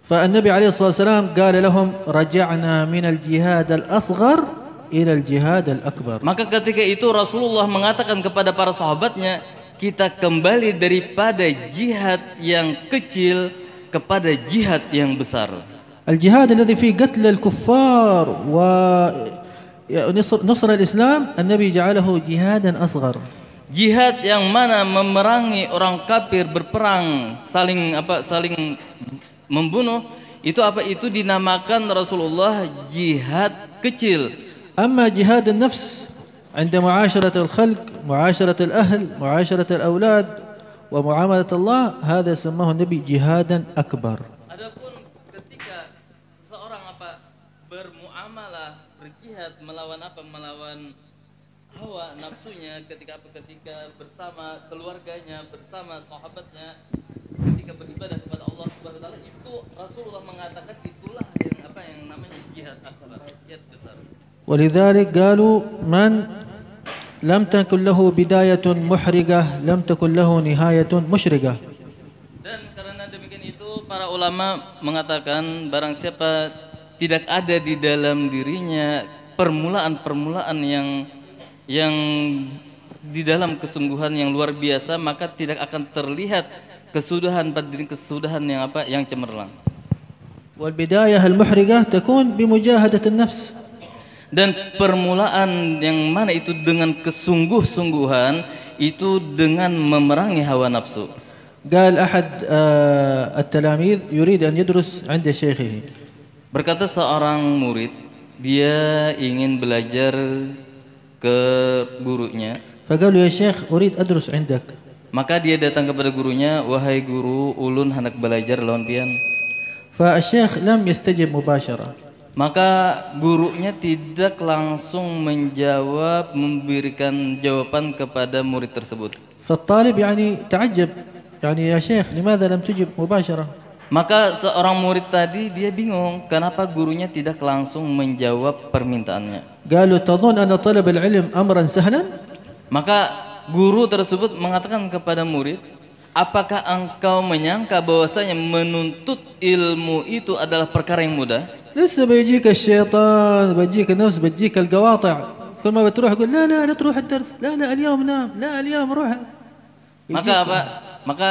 فالنبي عليه الصلاة والسلام قال لهم رجعنا من الجهاد الأصغر إلى الجهاد الأكبر.
Maka ketika itu Rasulullah mengatakan kepada para sahabatnya, kita kembali daripada jihad yang kecil kepada jihad yang besar.
الجهاد الذي فيه قتل الكفار ونصر الإسلام النبي جعله جهادا أصغر.
Jihad yang mana memerangi orang kafir, berperang, saling membunuh, itu dinamakan Rasulullah jihad kecil.
أما جهاد النفس عند معاشرة الخلق، معاشرة الأهل، معاشرة الأولاد ومعاملة الله، هذا سماه النبي جهادا أكبر.
Adapun ketika seseorang bermuamalah, berjihad melawan melawan hawa nafsunya, ketika bersama keluarganya, bersama sahabatnya, ketika beribadah kepada Allah Subhanahu wa taala, itu Rasulullah mengatakan itulah yang namanya jihad akbar, jihad besar.
ولذلك قالوا من لم تكن له بداية محرقة لم تكن له نهاية مشرقة.
Dan karena demikian itu para ulama mengatakan barang siapa tidak ada di dalam dirinya permulaan-permulaan yang di dalam kesungguhan yang luar biasa, maka tidak akan terlihat kesudahan yang cemerlang.
والبداية المحرقة تكون بمجاهدة النفس.
Dan permulaan yang mana itu dengan kesungguh-sungguhan itu dengan memerangi hawa nafsu.
قال أحد التلاميذ يريد أن يدرس عند شيخه.
Berkata seorang murid, dia ingin belajar ke gurunya.
فقال له يا شيخ أريد أدرس عندك.
Maka dia datang kepada gurunya, wahai guru, ulun hendak belajar lawan pian.
فالشيخ لم يستجب مباشرة.
Maka gurunya tidak langsung memberikan jawaban kepada murid tersebut.
فالطالب يعني تعجب يعني يا شيخ لماذا لم تجب مباشرة.
Maka seorang murid tadi dia bingung kenapa gurunya tidak langsung menjawab permintaannya.
قالوا تظن أن طلب العلم أمرا سهلا.
Maka guru tersebut mengatakan kepada murid, apakah engkau menyangka bahwasanya menuntut ilmu itu adalah perkara yang mudah?
لسه بيجيك الشيطان بيجيك النفس بيجيك القواطع كل ما بتروح يقول لا لا لا تروح الدرس لا لا اليوم نام لا اليوم روح.
Maka apa? Maka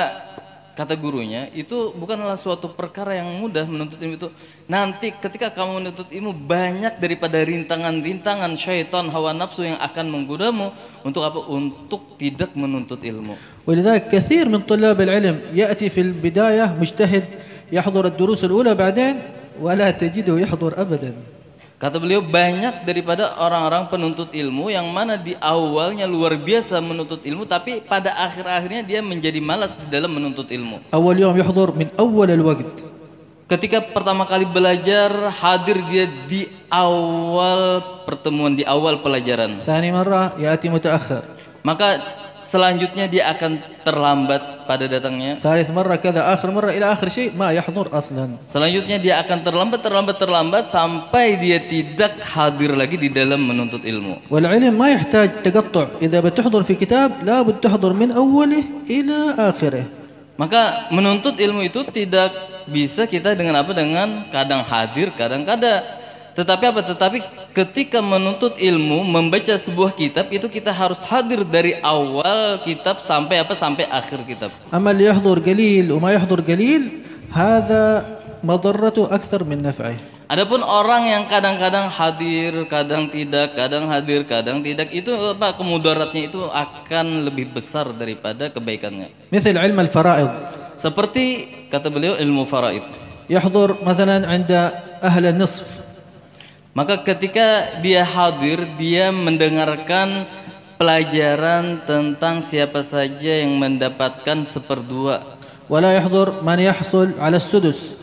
kata gurunya itu bukanlah suatu perkara yang mudah menuntut ilmu itu. Nanti ketika kamu menuntut ilmu banyak daripada rintangan-rintangan syaitan hawa nafsu yang akan menggodamu untuk apa? Untuk tidak menuntut ilmu.
ولذلك كثير من طلاب العلم يأتي في البداية مجتهد يحضر الدروس الأولى بعدين ولا تجده يحضر أبدا.
Kata beliau banyak daripada orang-orang penuntut ilmu yang mana di awalnya luar biasa menuntut ilmu tapi pada akhir-akhirnya dia menjadi malas di dalam menuntut ilmu.
أول يوم يحضر من أول الوقت.
Ketika pertama kali belajar hadir dia di awal pertemuan, di awal pelajaran.
ثاني مرة يأتي متأخر.
Maka selanjutnya dia akan terlambat pada datangnya.
ثالث مرة كذا آخر مرة إلى آخر شيء ما يحضر أصلا.
Selanjutnya dia akan terlambat sampai dia tidak hadir lagi di dalam menuntut ilmu.
والعلم ما يحتاج تقطع إذا بتحضر في كتاب لابد تحضر من أوله إلى آخره.
Maka menuntut ilmu itu tidak bisa kita dengan apa? Dengan kadang hadir, kadang kada. Tetapi apa? Tetapi ketika menuntut ilmu, membaca sebuah kitab itu kita harus hadir dari awal kitab sampai apa? Sampai akhir kitab.
أما اللي يحضر قليل وما يحضر قليل هذا مضرته أكثر من نفعه.
Adapun orang yang kadang-kadang hadir, kadang tidak, kadang hadir, kadang tidak, itu apa? Kemudaratnya itu akan lebih besar daripada kebaikannya.
مثل علم الفرائض.
Seperti kata beliau ilmu faraid.
يحضر مثلا عند أهل النصف.
Maka ketika dia hadir, dia mendengarkan pelajaran tentang siapa saja yang mendapatkan 1/2.
ولا يحضر من يحصل على السدس.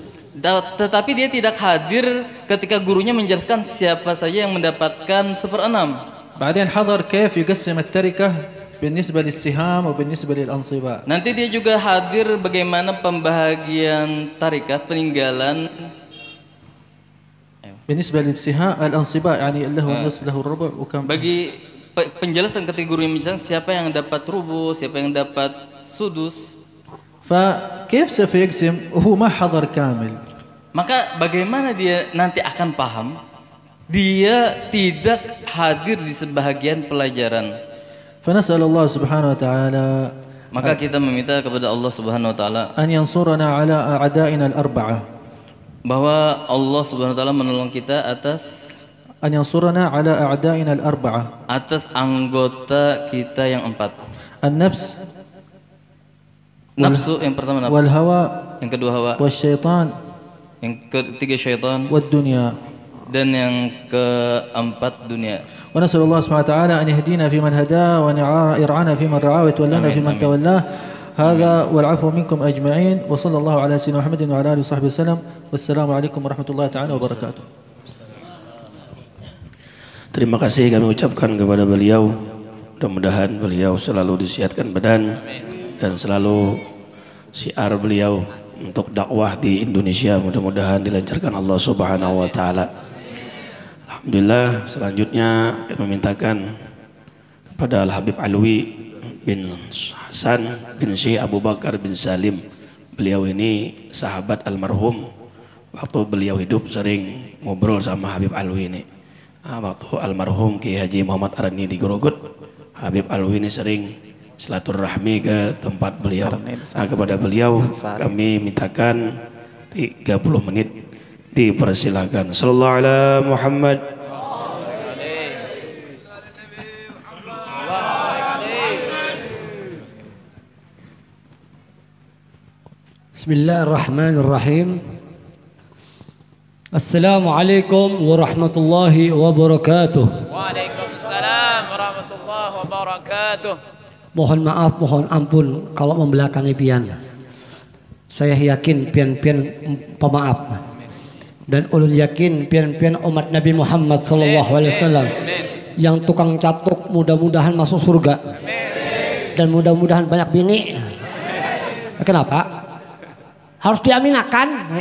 Tetapi dia tidak hadir ketika gurunya menjelaskan siapa saja yang mendapatkan 1/6.
بعدين حضر كيف يقسم التركة بالنسبة للسهام وبالنسبة للأنصباء.
Nanti dia juga hadir bagaimana pembahagian tarikah peninggalan
بالنسبة للسهام الأنصباء يعني له النصف له الربع وكم.
bagi penjelasan ketika guru yang menjelaskan siapa yang dapat rubuh, siapa yang dapat sudus.
فكيف سوف يقسم وهو ما حضر كامل؟
Maka bagaimana dia nanti akan paham? Dia tidak hadir di sebahagian pelajaran.
فنسأل الله سبحانه وتعالى
Maka kita meminta kepada Allah Subhanahu wa taala
أن ينصرنا على أعدائنا الأربعة.
bahwa Allah Subhanahu wa taala menolong kita atas
أن ينصرنا على أعدائنا الأربعة.
atas anggota kita yang 4.
النفس.
Nafsu yang pertama nafsu.
والهوى.
Yang kedua hawa.
والشيطان.
Yang ketiga syaitan.
والدنيا.
Dan yang keempat dunia.
ونسأل الله سبحانه وتعالى أن يهدينا فيمن هداه وأن يرعانا فيمن رعاه ويتولنا فيمن تولاه. هذا والعفو منكم أجمعين وصلى الله على سيدنا محمد وعلى آله وصحبه وسلم والسلام عليكم ورحمة الله تعالى وبركاته.
Terima kasih kami ucapkan kepada beliau. Mudah-mudahan beliau selalu disihatkan badan dan selalu syiar beliau untuk dakwah di Indonesia mudah-mudahan dilancarkan Allah Subhanahu wa taala. Alhamdulillah, selanjutnya kami memintakan kepada Al Habib Alwi bin Hasan bin Syekh Abu Bakar bin Salim. Beliau ini sahabat almarhum. Waktu beliau hidup sering ngobrol sama Habib Alwi ini. Waktu almarhum Ki Haji Muhammad Arani di Gorogot, Habib Alwi ini sering silaturahmi ke tempat beliau. Kepada beliau kami mintakan 30 menit dipersilakan. Sallallahu ala Muhammad.
Bismillahirrahmanirrahim. Assalamualaikum warahmatullahi wabarakatuh.
Waalaikumsalam warahmatullahi wabarakatuh.
Mohon maaf, mohon ampun kalau membelakangi pian. Saya yakin pian-pian pemaaf. Dan ulun yakin pian-pian umat Nabi Muhammad sallallahu alaihi wasallam yang tukang catuk mudah-mudahan masuk surga. Dan mudah-mudahan banyak bini. Kenapa? Harus diaminakan.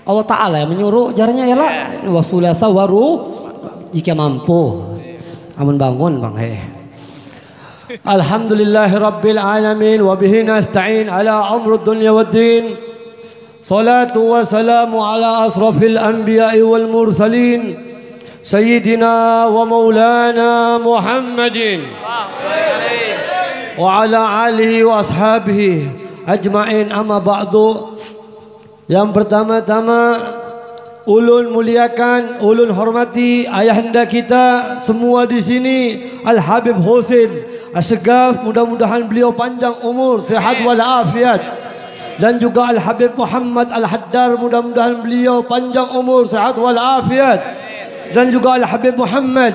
Allah Ta'ala yang menyuruh jarnya ya lah. Wasulasa waru jika mampu. Amun bangun bang. Alhamdulillahi Rabbil Alamin wa bihi nasta'in ala amri dunya waddin. Salatu wa salamu ala asrafil anbiya'i wal mursalin Sayyidina wa maulana Muhammadin wa ala alihi wa ashabihi ajma'in, amma ba'du. Yang pertama-tama ulun muliakan, ulun hormati ayahanda kita semua di sini, Al Habib Husin Assegaf, mudah-mudahan beliau panjang umur, sehat walafiat. Dan juga Al Habib Muhammad Al Haddar, mudah-mudahan beliau panjang umur, sehat walafiat. Dan juga Al Habib Muhammad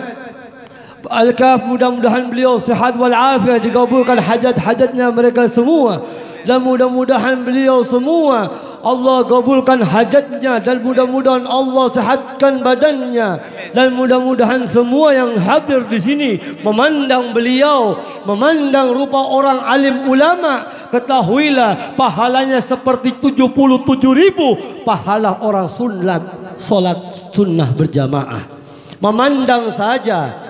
Al Kaf, mudah-mudahan beliau sehat walafiat, dikabulkan hajat-hajatnya mereka semua. Dan mudah-mudahan beliau semua Allah kabulkan hajatnya, dan mudah-mudahan Allah sehatkan badannya, dan mudah-mudahan semua yang hadir di sini memandang beliau, memandang rupa orang alim ulama, ketahuilah pahalanya seperti 77.000 pahala orang solat sunnah berjamaah. Memandang saja.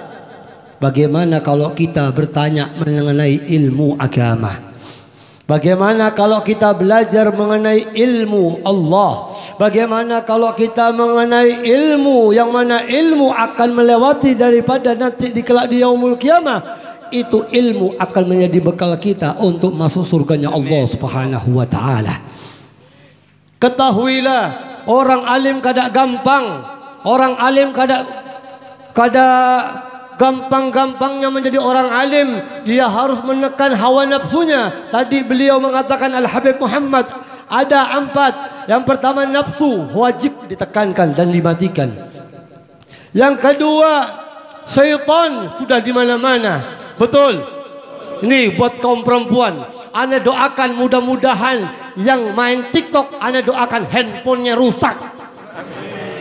Bagaimana kalau kita bertanya mengenai ilmu agama? Bagaimana kalau kita belajar mengenai ilmu Allah? Bagaimana kalau kita mengenai ilmu yang mana ilmu akan melewati daripada nanti di kelak di yaumul kiamah? Itu ilmu akan menjadi bekal kita untuk masuk surganya Allah Subhanahu wa taala. Ketahuilah, orang alim kada gampang. Orang alim kada gampang-gampangnya menjadi orang alim. Dia harus menekan hawa nafsunya. Tadi beliau mengatakan, Al Habib Muhammad, ada 4. Yang pertama, nafsu wajib ditekankan dan dimatikan. Yang kedua, syaitan sudah di mana-mana. Betul. Ini buat kaum perempuan, ana doakan mudah-mudahan yang main TikTok, ana doakan handphonenya rusak.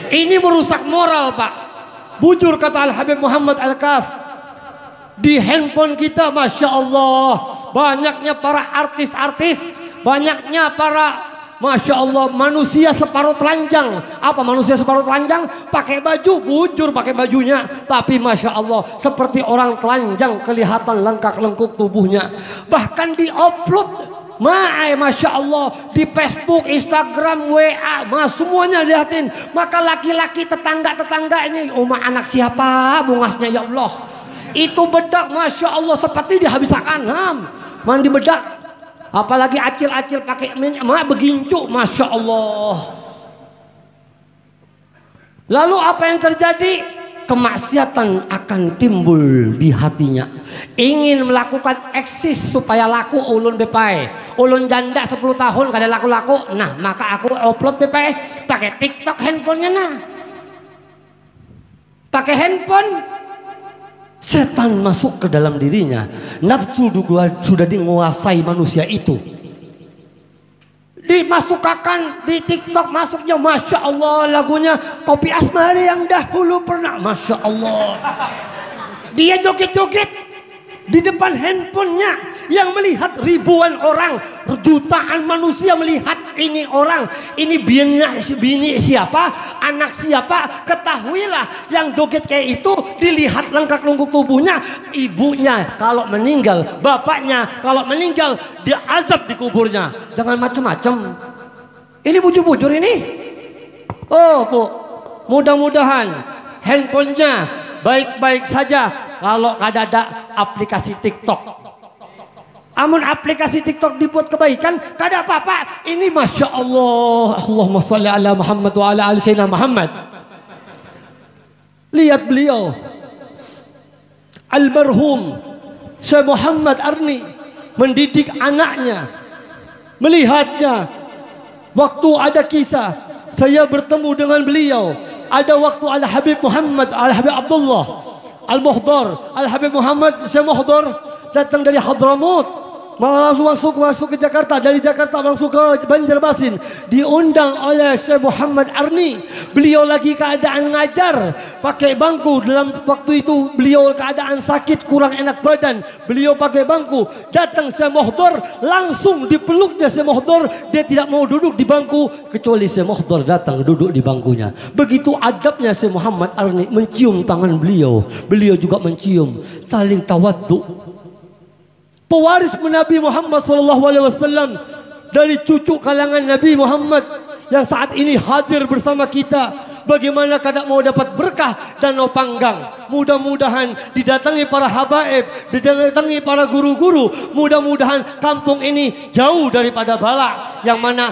Ini merusak moral, Pak. Bujur kata Al Habib Muhammad Al Kaf, di handphone kita Masya Allah banyaknya para artis-artis, banyaknya para Masya Allah manusia separuh telanjang. Apa manusia separuh telanjang? Pakai baju, bujur pakai bajunya, tapi Masya Allah seperti orang telanjang, kelihatan lengkak-lengkuk tubuhnya. Bahkan di-upload Masya Allah di Facebook, Instagram, WA, semuanya lihatin. Maka laki-laki tetangga-tetangga ini, anak siapa bungasnya ya Allah. Itu bedak Masya Allah seperti dihabiskan mandi bedak. Apalagi acil-acil pakai minyak begincu, Masya Allah. Lalu apa yang terjadi? Kemaksiatan akan timbul di hatinya. Ingin melakukan eksis supaya laku ulun bepai. Ulun janda 10 tahun kada laku-laku. Nah, maka aku upload bepai pakai TikTok handphonenya nah. Pakai handphone, setan masuk ke dalam dirinya. Nafsu sudah menguasai manusia itu. Dimasukkan di TikTok, masuknya Masya Allah lagunya Kopi Asmari yang dahulu pernah. Masya Allah. Dia joget-joget di depan handphonenya, yang melihat ribuan orang, jutaan manusia melihat ini orang, ini bini siapa, anak siapa. Ketahuilah yang joget kayak itu dilihat lengkak-lengkuk tubuhnya. Ibunya kalau meninggal, bapaknya kalau meninggal, dia azab di kuburnya. Jangan macam-macam. Ini bujur-bujur ini. Oh Bu, mudah-mudahan handphonenya baik-baik saja. Kalau kada ada aplikasi TikTok, amun aplikasi TikTok dibuat kebaikan, kada apa-apa. Ini Masya Allah, Allahumma sholli ala Muhammad wa ala ali sayyidina Muhammad. Lihat beliau, almarhum Syekh Muhammad Arni mendidik anaknya, melihatnya. Waktu ada kisah, saya bertemu dengan beliau. Ada waktu Al Habib Muhammad, Al Habib Abdullah Al-Muhdar, Al Habib Muhammad Syekh Muhdar datang dari Hadramut. Langsung masuk ke Jakarta, dari Jakarta langsung ke Banjarmasin, diundang oleh Syekh Muhammad Arni. Beliau lagi keadaan ngajar pakai bangku. Dalam waktu itu beliau keadaan sakit, kurang enak badan, beliau pakai bangku. Datang Syekh Muhdar, langsung dipeluknya Syekh Muhdar. Dia tidak mau duduk di bangku kecuali Syekh Muhdar datang duduk di bangkunya. Begitu adabnya Syekh Muhammad Arni, mencium tangan beliau, beliau juga mencium, saling tawaddu. pewaris Nabi Muhammad SAW, dari cucu kalangan Nabi Muhammad yang saat ini hadir bersama kita. Bagaimana kada mau dapat berkah Danau Panggang. Mudah-mudahan didatangi para habaib, didatangi para guru-guru. Mudah-mudahan kampung ini jauh daripada bala, yang mana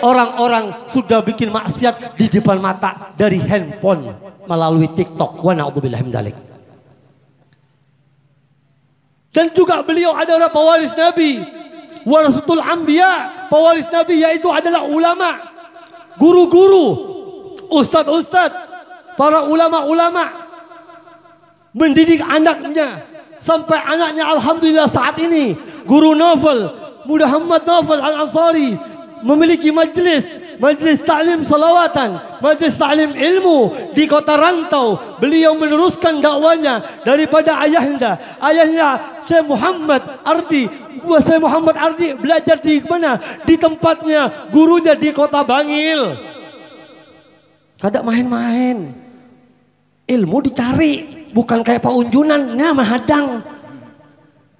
orang-orang sudah bikin maksiat di depan mata dari handphone melalui TikTok. Wa na'udzubillahi min dzalik. Dan juga beliau adalah pewaris Nabi, warasatul anbiya. Pewaris Nabi yaitu adalah ulama, guru-guru, ustadz-ustadz, para ulama-ulama mendidik anaknya sampai anaknya alhamdulillah saat ini guru novel Muhammad Novel Al-Ansari memiliki majlis ta'lim salawatan, majlis ta'lim ilmu di kota rantau. Beliau meneruskan dakwanya daripada ayahnya Syekh Muhammad Ardi. Syekh Muhammad Ardi belajar di mana? Di tempatnya gurunya di kota Bangil. Kada main-main. Ilmu dicari, bukan kayak Pak Unjunan, nah mahadang.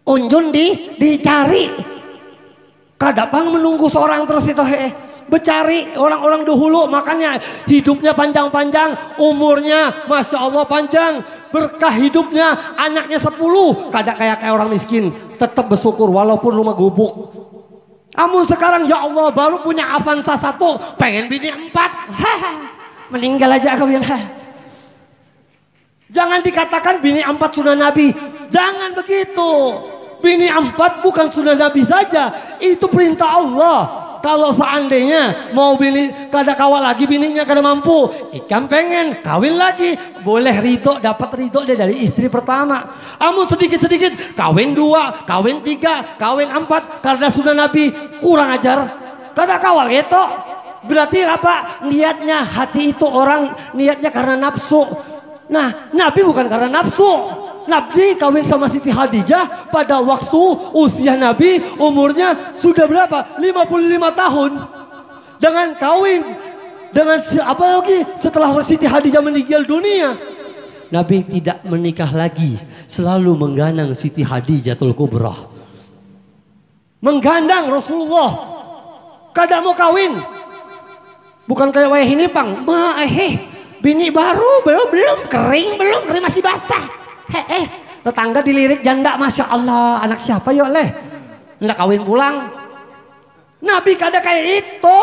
Unjun dicari. Kada pang menunggu seorang terus itu becari orang-orang dahulu, makanya hidupnya panjang-panjang, umurnya Masya Allah panjang, berkah hidupnya, anaknya 10, kada kayak orang miskin, tetap bersyukur walaupun rumah gubuk. Amun sekarang ya Allah baru punya Avanza 1, pengen bini 4. Meninggal aja aku bilang. Jangan dikatakan bini 4 sunnah Nabi. Jangan begitu. Bini 4 bukan sunnah Nabi saja, itu perintah Allah. Kalau seandainya mau bini kada kawal lagi, bininya kada mampu, ikan pengen kawin lagi, boleh ridho, dapat ridho dari istri pertama. Amun sedikit-sedikit kawin 2, kawin 3, kawin 4 karena sunnah Nabi, kurang ajar. Kada kawal gitu. Berarti apa? Niatnya hati itu orang niatnya karena nafsu. Nah, Nabi bukan karena nafsu. Nabi kawin sama Siti Khadijah pada waktu usia Nabi umurnya sudah berapa? 55 tahun. Dengan kawin dengan apa lagi setelah Siti Khadijah meninggal dunia, Nabi tidak menikah lagi, selalu menggandang Siti Khadijatul Kubra. Menggandang Rasulullah. Kada mau kawin. Bukan kayak wayah ini pang, bini baru belum kering masih basah. Tetangga dilirik janda, Masya Allah, anak siapa yuk leh, hendak kawin pulang. Nabi kada kayak itu,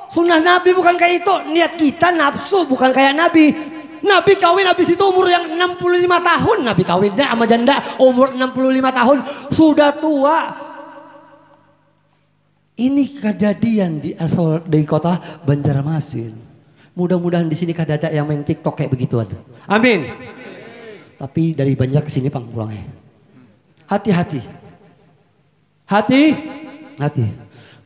sunnah Nabi bukan kayak itu. Niat kita nafsu bukan kayak Nabi. Nabi kawin habis itu umur yang 65 tahun. Nabi kawinnya sama janda umur 65 tahun, sudah tua. Ini kejadian di kota Banjarmasin. Mudah-mudahan di sini kada ada yang main TikTok kayak begituan. Amin. Tapi dari Banjar ke sini pang pulangnya. Hati-hati. Hati.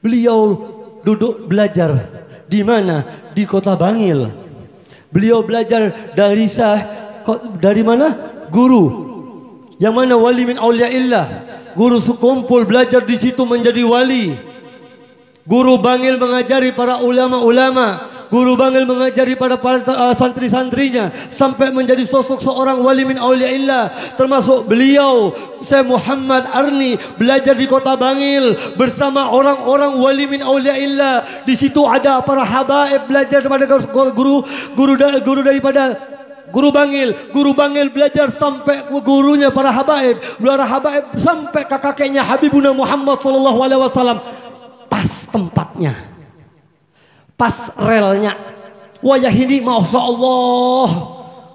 Beliau duduk belajar di mana? Di kota Bangil. Beliau belajar dari mana? Guru. Yang mana wali min auliaillah. Guru sekumpul belajar di situ menjadi wali. Guru Bangil mengajari para ulama-ulama, guru Bangil mengajari para santri-santrinya sampai menjadi sosok seorang wali min auliaillah. Termasuk beliau Syekh Muhammad Arni belajar di kota Bangil bersama orang-orang wali min auliaillah. Di situ ada para habaib belajar daripada guru daripada Guru Bangil belajar sampai gurunya para habaib sampai ke kakeknya Habibuna Muhammad SAW. Pas tempatnya, pas relnya. Wajah ini Masya Allah,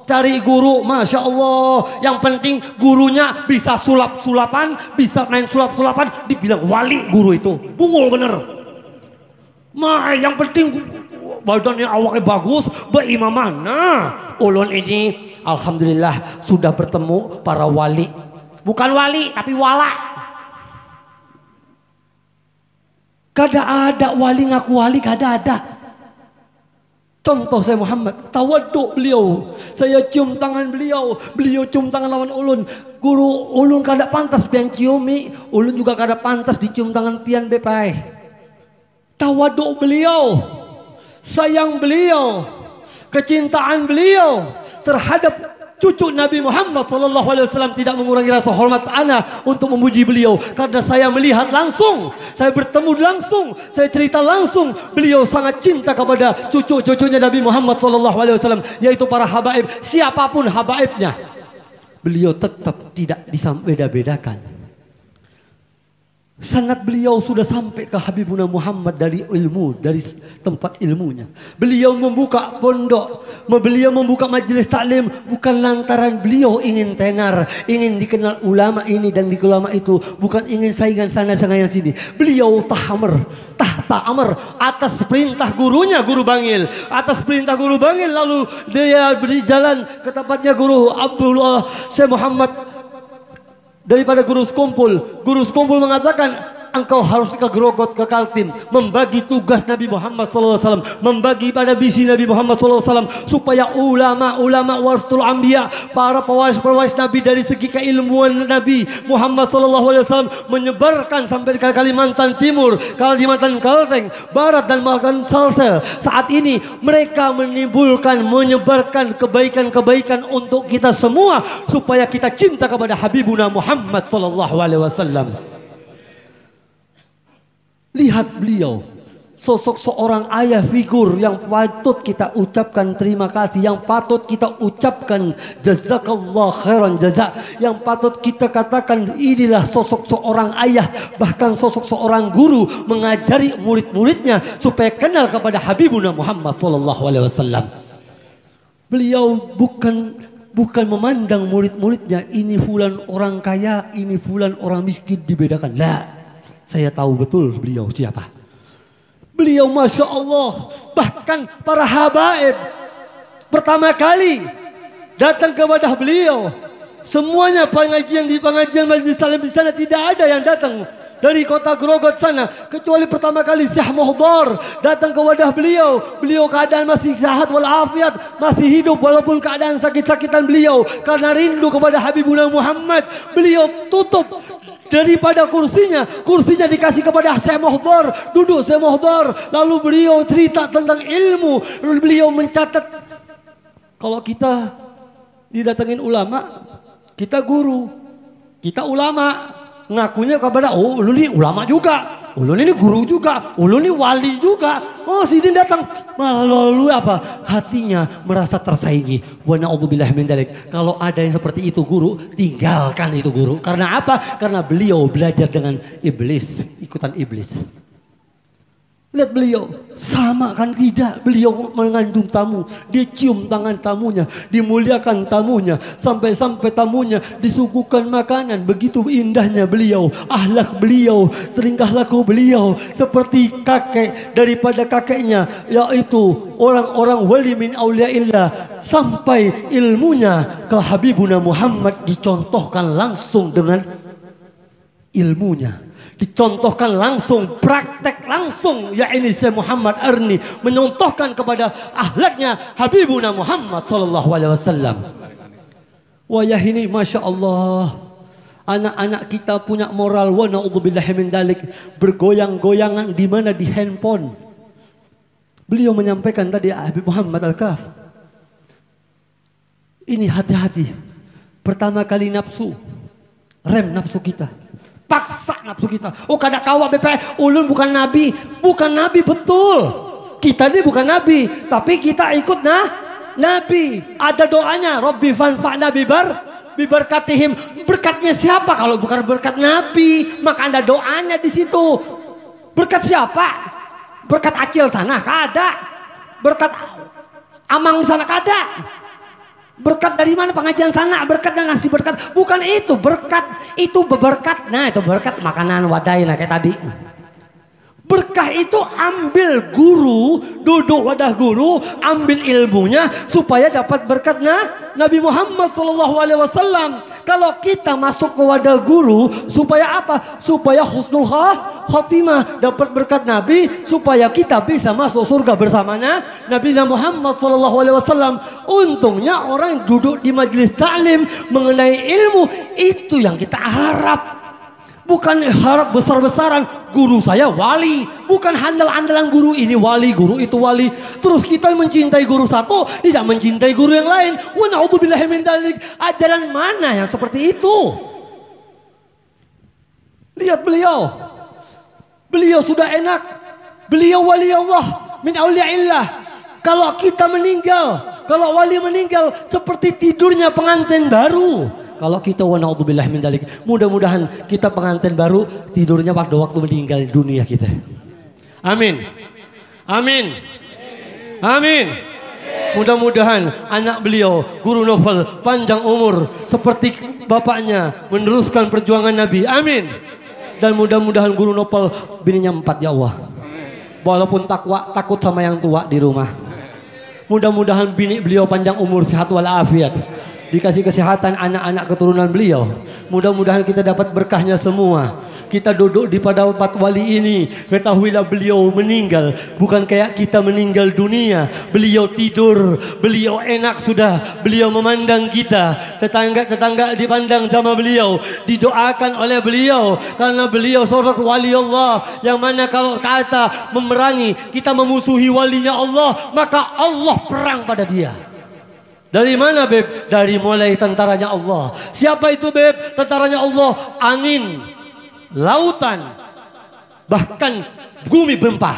cari guru Masya Allah. Yang penting gurunya bisa sulap-sulapan, bisa main sulap-sulapan, dibilang wali guru itu. Bungul bener. Yang penting badannya awaknya bagus, berimamah. Nah, ulun ini alhamdulillah sudah bertemu para wali. Bukan wali tapi wala. Kada ada wali ngaku wali, kada ada. Contoh saya Muhammad, tawaduk beliau. Saya cium tangan beliau cium tangan lawan ulun. Guru ulun kada pantas pian ciumi, ulun juga kada pantas dicium tangan pian bepai. Tawaduk beliau, sayang beliau, kecintaan beliau terhadap cucu Nabi Muhammad SAW tidak mengurangi rasa hormat ana untuk memuji beliau. Karena saya melihat langsung, saya bertemu langsung, saya cerita langsung. Beliau sangat cinta kepada cucu-cucunya Nabi Muhammad SAW, yaitu para habaib. Siapapun habaibnya, beliau tetap tidak disambeda-bedakan. Sanad beliau sudah sampai ke Habibuna Muhammad dari ilmu, dari tempat ilmunya. Beliau membuka pondok, beliau membuka majelis taklim bukan lantaran beliau ingin tenar, ingin dikenal ulama ini dan di ulama itu, bukan ingin saingan sana saingan sini. Beliau tahta amr atas perintah gurunya, Guru Bangil. Atas perintah Guru Bangil lalu dia berjalan ke tempatnya Guru Abdullah Syekh Muhammad. Daripada Guru Sekumpul mengatakan engkau harus ke Grogot, ke Kaltim, membagi tugas Nabi Muhammad SAW, membagi pada visi Nabi Muhammad SAW, supaya ulama warasatul anbiya, para pewaris Nabi dari segi keilmuan Nabi Muhammad SAW menyebarkan sampai ke Kalimantan Timur, Kalimantan Kalteng, Barat dan bahkan Sulsel. Saat ini mereka menyebarkan kebaikan-kebaikan untuk kita semua supaya kita cinta kepada Habibuna Muhammad SAW. Lihat beliau, sosok seorang ayah figur yang patut kita ucapkan terima kasih, yang patut kita ucapkan jazakallah khairan jaza, yang patut kita katakan inilah sosok seorang ayah, bahkan sosok seorang guru mengajari murid-muridnya supaya kenal kepada Habibuna Muhammad SAW. Beliau bukan memandang murid-muridnya ini fulan orang kaya, ini fulan orang miskin, dibedakan. Lah. Saya tahu betul beliau siapa. Beliau Masya Allah, bahkan para habaib pertama kali datang kepada beliau, semuanya di pengajian Majelis Taklim di sana tidak ada yang datang dari kota Grogot sana, kecuali pertama kali Syekh Muhdar datang ke wadah beliau. Beliau keadaan masih sehat walafiat, masih hidup walaupun keadaan sakit-sakitan beliau. Karena rindu kepada Habibuna Muhammad, beliau tutup daripada kursinya dikasih kepada Syekh Muhdar. Duduk Syekh Muhdar, lalu beliau cerita tentang ilmu. Lalu beliau mencatat, kalau kita didatengin ulama, kita guru, kita ulama, ngakunya kepada ulun ini ulama juga, ulun ini guru juga, ulun ini wali juga. Oh sini datang, lalu apa? Hatinya merasa tersaingi. Wa na'udzubillah min dzalik. Kalau ada yang seperti itu guru, tinggalkan itu guru. Karena apa? Karena beliau belajar dengan iblis, ikutan iblis. Lihat beliau, sama kan tidak? Beliau mengandung tamu, dia cium tangan tamunya, dimuliakan tamunya, sampai-sampai tamunya disuguhkan makanan. Begitu indahnya beliau, akhlak beliau, tingkah laku beliau seperti kakek daripada kakeknya, yaitu orang-orang wali min auliaillah. Sampai ilmunya ke Habibuna Muhammad dicontohkan langsung dengan ilmunya, dicontohkan langsung, praktek langsung, ya ini Syekh Muhammad Arni menyontohkan kepada akhlaknya Habibuna Muhammad SAW. Wayah ini Masya Allah, anak-anak kita punya moral, wa na'udzubillahi min dzalik, bergoyang-goyangan di mana? Di handphone. Beliau menyampaikan tadi Habib Muhammad Al-Kaf, ini hati-hati. Pertama kali nafsu, rem nafsu kita, paksa nafsu kita. Oh kada kawa BP, ulun bukan nabi betul. Kita ini bukan nabi, tapi kita ikut nabi. Ada doanya, Rabbi fanfa'na bibarkatihim. Berkatnya siapa kalau bukan berkat nabi? Maka ada doanya di situ. Berkat siapa? Berkat Acil sana kada. Berkat Amang sana kada. Berkat dari mana? Pengajian sana, berkat yang ngasih berkat. Bukan itu berkat, itu berkat. Nah itu berkat makanan wadai nah kayak tadi. Berkah itu ambil guru, duduk wadah guru, ambil ilmunya supaya dapat berkat Nabi Muhammad SAW. Kalau kita masuk ke wadah guru, supaya apa? Supaya husnul khotimah, dapat berkat Nabi, supaya kita bisa masuk surga bersamanya Nabi Muhammad SAW. Untungnya orang duduk di majelis taklim mengenai ilmu, itu yang kita harap. Bukan harap besar-besaran, guru saya wali. Bukan handal-andalan guru ini wali, guru itu wali. Terus kita mencintai guru satu, tidak mencintai guru yang lain. Wa na'udzubillahi min dzalik. Ajaran mana yang seperti itu? Lihat beliau. Beliau sudah enak. Beliau wali Allah min auliyaillah. Kalau kita meninggal, kalau wali meninggal seperti tidurnya pengantin baru. Kalau kita wa na'udzubillahi min dzalik, mudah-mudahan kita pengantin baru tidurnya waktu meninggal dunia kita. Amin. Amin. Amin. Mudah-mudahan anak beliau Guru Novel panjang umur seperti bapaknya meneruskan perjuangan Nabi. Amin. Dan mudah-mudahan Guru Novel bininya 4 ya Allah. Walaupun takut sama yang tua di rumah. Mudah-mudahan bini beliau panjang umur, sehat walafiat. Dikasih kesehatan anak-anak keturunan beliau. Mudah-mudahan kita dapat berkahnya semua. Kita duduk di pada 4 wali ini, ketahuilah beliau meninggal bukan kayak kita meninggal dunia. Beliau tidur, beliau enak sudah, beliau memandang kita. Tetangga-tetangga dipandang sama beliau, didoakan oleh beliau karena beliau seorang wali Allah yang mana kalau kata memerangi, kita memusuhi walinya Allah, maka Allah perang pada dia. Dari mana Beb? Dari mulai tentaranya Allah. Siapa itu Beb? Tentaranya Allah. Angin, lautan, bahkan bumi berempah.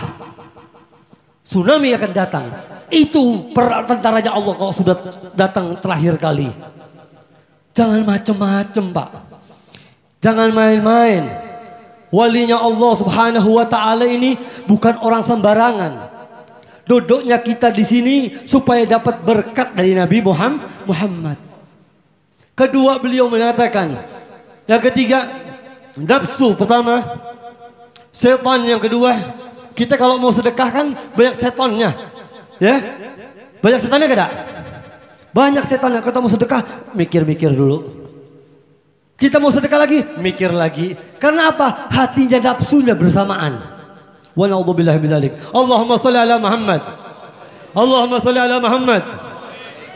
Tsunami akan datang. Itu tentaranya Allah kalau sudah datang terakhir kali. Jangan macam-macam Pak. Jangan main-main. Walinya Allah subhanahu wa ta'ala ini bukan orang sembarangan. Duduknya kita di sini supaya dapat berkat dari Nabi Muhammad. Kedua beliau mengatakan, yang ketiga nafsu pertama, setan yang kedua. Kita kalau mau sedekah kan banyak setannya, ya, banyak setannya tidak? Banyak setannya. Kita mau sedekah mikir-mikir dulu. Kita mau sedekah lagi mikir lagi. Karena apa? Hatinya nafsunya bersamaan. Wa na'udzubillahi min dzalik. Allahumma shalli ala Muhammad. Allahumma shalli ala Muhammad.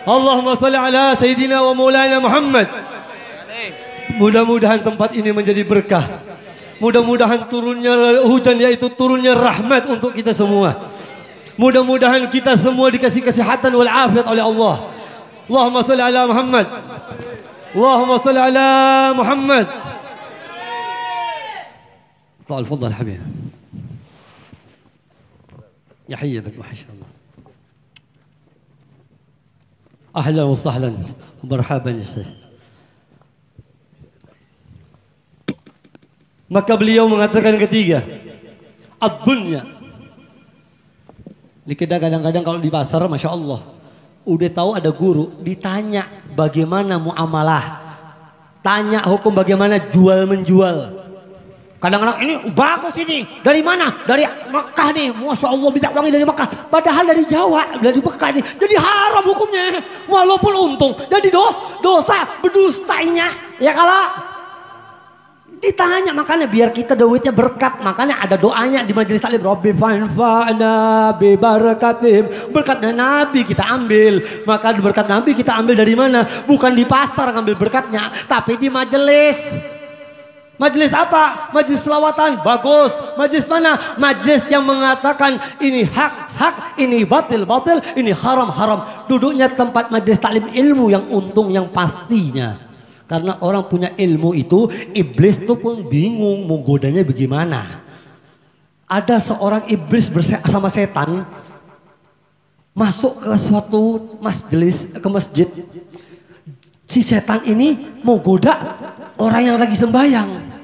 Allahumma shalli ala sayyidina wa maulana Muhammad. Mudah-mudahan tempat ini menjadi berkah. Mudah-mudahan turunnya hujan, yaitu turunnya rahmat untuk kita semua. Mudah-mudahan kita semua dikasih kesehatan wal afiat oleh Allah. Allahumma shalli ala Muhammad. Allahumma shalli ala Muhammad. Tafadhal habib. يحيي بك ما شاء الله. أهلا وسهلا ومرحبا يا Syekh. Maka beliau mengatakan ketiga, ad-dunya. Ini kita kadang-kadang kalau di pasar, masya Allah, udah tahu ada guru, ditanya bagaimana muamalah, tanya hukum bagaimana jual menjual. Kadang-kadang ini bagus ini, dari mana? Dari Mekah nih, masya Allah minta wangi dari Mekah. Padahal dari Jawa, dari Mekah nih, jadi haram hukumnya. Walaupun untung, jadi dosa berdustainya. Ya kalau ditanya, makanya biar kita duitnya berkat. Makanya ada doanya di majelis taklim. Rabbi fanfa'na bi barakatihim. Berkatnya Nabi kita ambil. Maka berkat Nabi kita ambil dari mana? Bukan di pasar ngambil berkatnya, tapi di majelis. Majelis apa? Majelis selawatan. Bagus. Majelis mana? Majelis yang mengatakan ini hak, ini batil, ini haram. Duduknya tempat majelis taklim ilmu yang untung, yang pastinya. Karena orang punya ilmu itu, iblis tuh pun bingung mau godanya bagaimana. Ada seorang iblis bersama setan masuk ke suatu ke masjid. Si setan ini mau goda orang yang lagi sembahyang.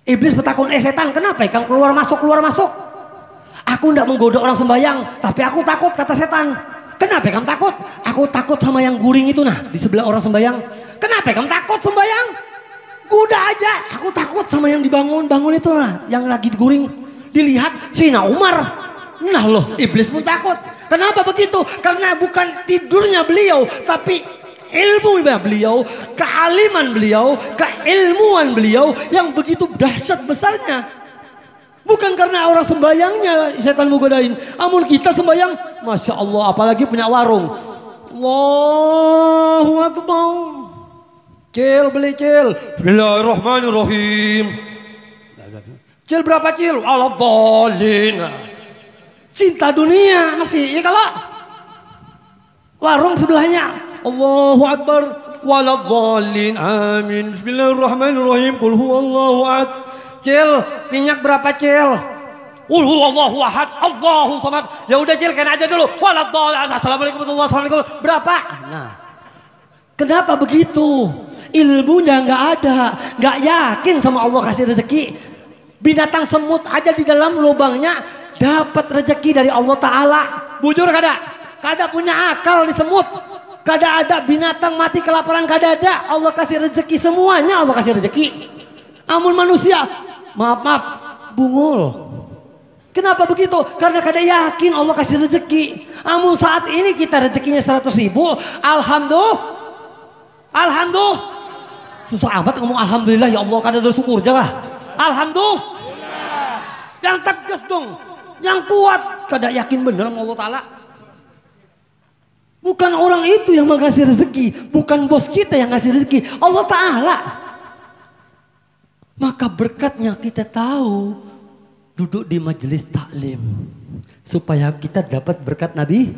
Iblis bertakun, setan kenapa kamu keluar masuk? Aku tidak menggoda orang sembahyang, tapi aku takut, kata setan. Kenapa kamu takut? Aku takut sama yang guring itu nah, di sebelah orang sembahyang. Kenapa kamu takut sembahyang? Goda aja, aku takut sama yang bangun itu lah, yang lagi guring. Dilihat Sayyidina Umar. Nah loh, iblis pun takut. Kenapa begitu? Karena bukan tidurnya beliau, tapi ilmu beliau, kealiman beliau, keilmuan beliau yang begitu dahsyat besarnya. Bukan karena orang sembayangnya setan menggodain. Amun kita sembayang, masya Allah, apalagi punya warung. Allahu Akbar. Cil, beli Cil. Bismillahirrahmanirrahim. Cil berapa Cil? Waladhdallin. Cinta dunia masih, ya kalau warung sebelahnya. Allahu Akbar. Waladhdallin. Amin. Bismillahirrahmanirrahim. Qul huwallahu ahad. Cil, minyak berapa Cil? Qul huwallahu ahad. Allahu samad. Ya udah Cil, kan aja dulu. Waladhdallin. Assalamualaikum warahmatullahi wabarakatuh. Berapa? Nah. Kenapa begitu? Ilmunya nggak ada, nggak yakin sama Allah kasih rezeki. Binatang semut aja di dalam lubangnya dapat rezeki dari Allah Ta'ala. Bujur kada? Kada punya akal di semut. Kada ada binatang mati kelaparan, kada ada. Allah kasih rezeki semuanya, Allah kasih rezeki. Amun manusia, maaf, bungul. Kenapa begitu? Karena kada yakin Allah kasih rezeki. Amun saat ini kita rezekinya 100.000, Alhamdulillah. Susah amat ngomong alhamdulillah, ya Allah, kada bersyukur jangan. Alhamdulillah. Yang tegas dong, yang kuat, kada yakin bener sama Allah Ta'ala. Bukan orang itu yang mengasih rezeki, bukan bos kita yang ngasih rezeki, Allah Ta'ala. Maka berkatnya kita tahu duduk di majelis taklim supaya kita dapat berkat Nabi.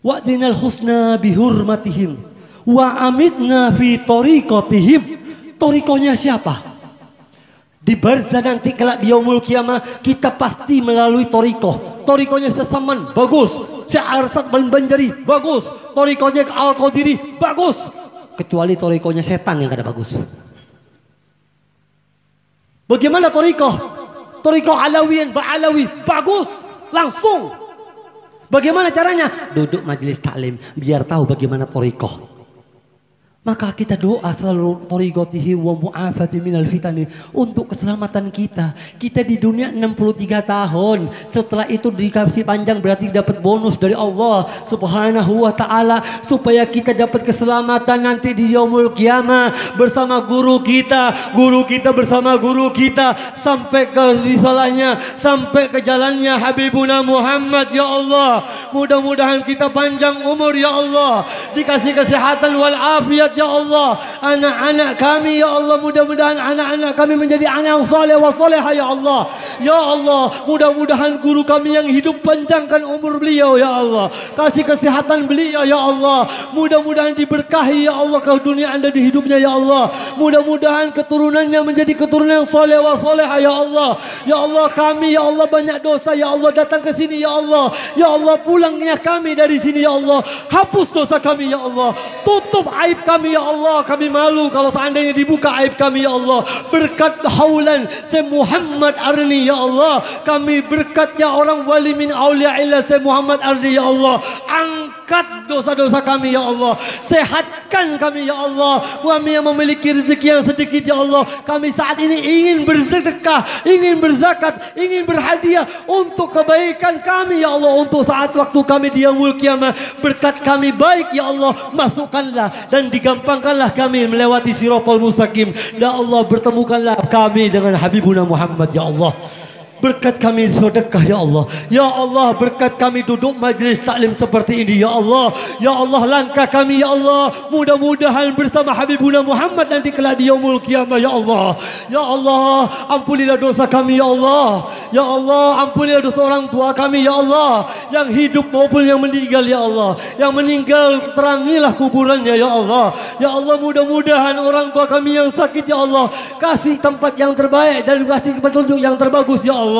Wa'dinal husna bihurmatihim wa amitna fi tariqatihim. Torikonya siapa? Di barzah nanti kelak di yaumul kiamah kita pasti melalui toriko. Torikonya Sesaman bagus, Sya'arsat Banjari bagus, torikonya Al-Qadiri bagus. Kecuali torikonya setan yang kada bagus. Bagaimana toriko? Toriko Alawiyan Ba'alawi bagus langsung. Bagaimana caranya? Duduk majelis taklim biar tahu bagaimana toriko. Maka kita doa selalu toriqatihi wa mu'afati minal fitani untuk keselamatan kita. Kita di dunia 63 tahun. Setelah itu dikasih panjang berarti dapat bonus dari Allah Subhanahu wa ta'ala. Supaya kita dapat keselamatan nanti di yaumul qiyamah bersama guru kita. Guru kita bersama guru kita. Sampai ke risalahnya. Sampai ke jalannya Habibuna Muhammad ya Allah. Mudah-mudahan kita panjang umur ya Allah. Dikasih kesehatan wal afiat ya Allah. Anak-anak kami ya Allah, mudah-mudahan anak-anak kami menjadi anak yang saleh wa salehah ya Allah. Ya Allah, mudah-mudahan guru kami yang hidup panjangkan umur beliau ya Allah. Kasih kesehatan beliau ya Allah. Mudah-mudahan diberkahi ya Allah ke dunia Anda di hidupnya ya Allah. Mudah-mudahan keturunannya menjadi keturunan yang saleh wa salehah ya Allah. Ya Allah, kami ya Allah banyak dosa ya Allah, datang ke sini ya Allah. Ya Allah, pulangnya kami dari sini ya Allah. Hapus dosa kami ya Allah. Tutup aib kami ya Allah, kami malu kalau seandainya dibuka aib kami ya Allah. Berkat haulan Syekh Muhammad Arni ya Allah, kami berkatnya orang wali min aulia illa Syekh Muhammad Arni ya Allah. Angkat dosa-dosa kami ya Allah, sehatkan kami ya Allah. Kami yang memiliki rezeki yang sedikit ya Allah, kami saat ini ingin bersedekah, ingin berzakat, ingin berhadiah untuk kebaikan kami ya Allah, untuk saat waktu kami di yaumul qiyamah. Berkat kami baik ya Allah, masukkanlah dan digampangkanlah kami melewati siratal mustaqim. Ya Allah, bertemukanlah kami dengan Habibuna Muhammad ya Allah. Berkat kami sedekah ya Allah. Ya Allah, berkat kami duduk majlis taklim seperti ini ya Allah. Ya Allah, langkah kami ya Allah, mudah-mudahan bersama Habibuna Muhammad nanti kelak di yaumul qiyamah ya Allah. Ya Allah, ampunilah dosa kami ya Allah. Ya Allah, ampunilah dosa orang tua kami ya Allah, yang hidup maupun yang meninggal ya Allah. Yang meninggal terangilah kuburannya ya Allah. Ya Allah, mudah-mudahan orang tua kami yang sakit ya Allah, kasih tempat yang terbaik dan kasih petunjuk yang terbagus ya Allah.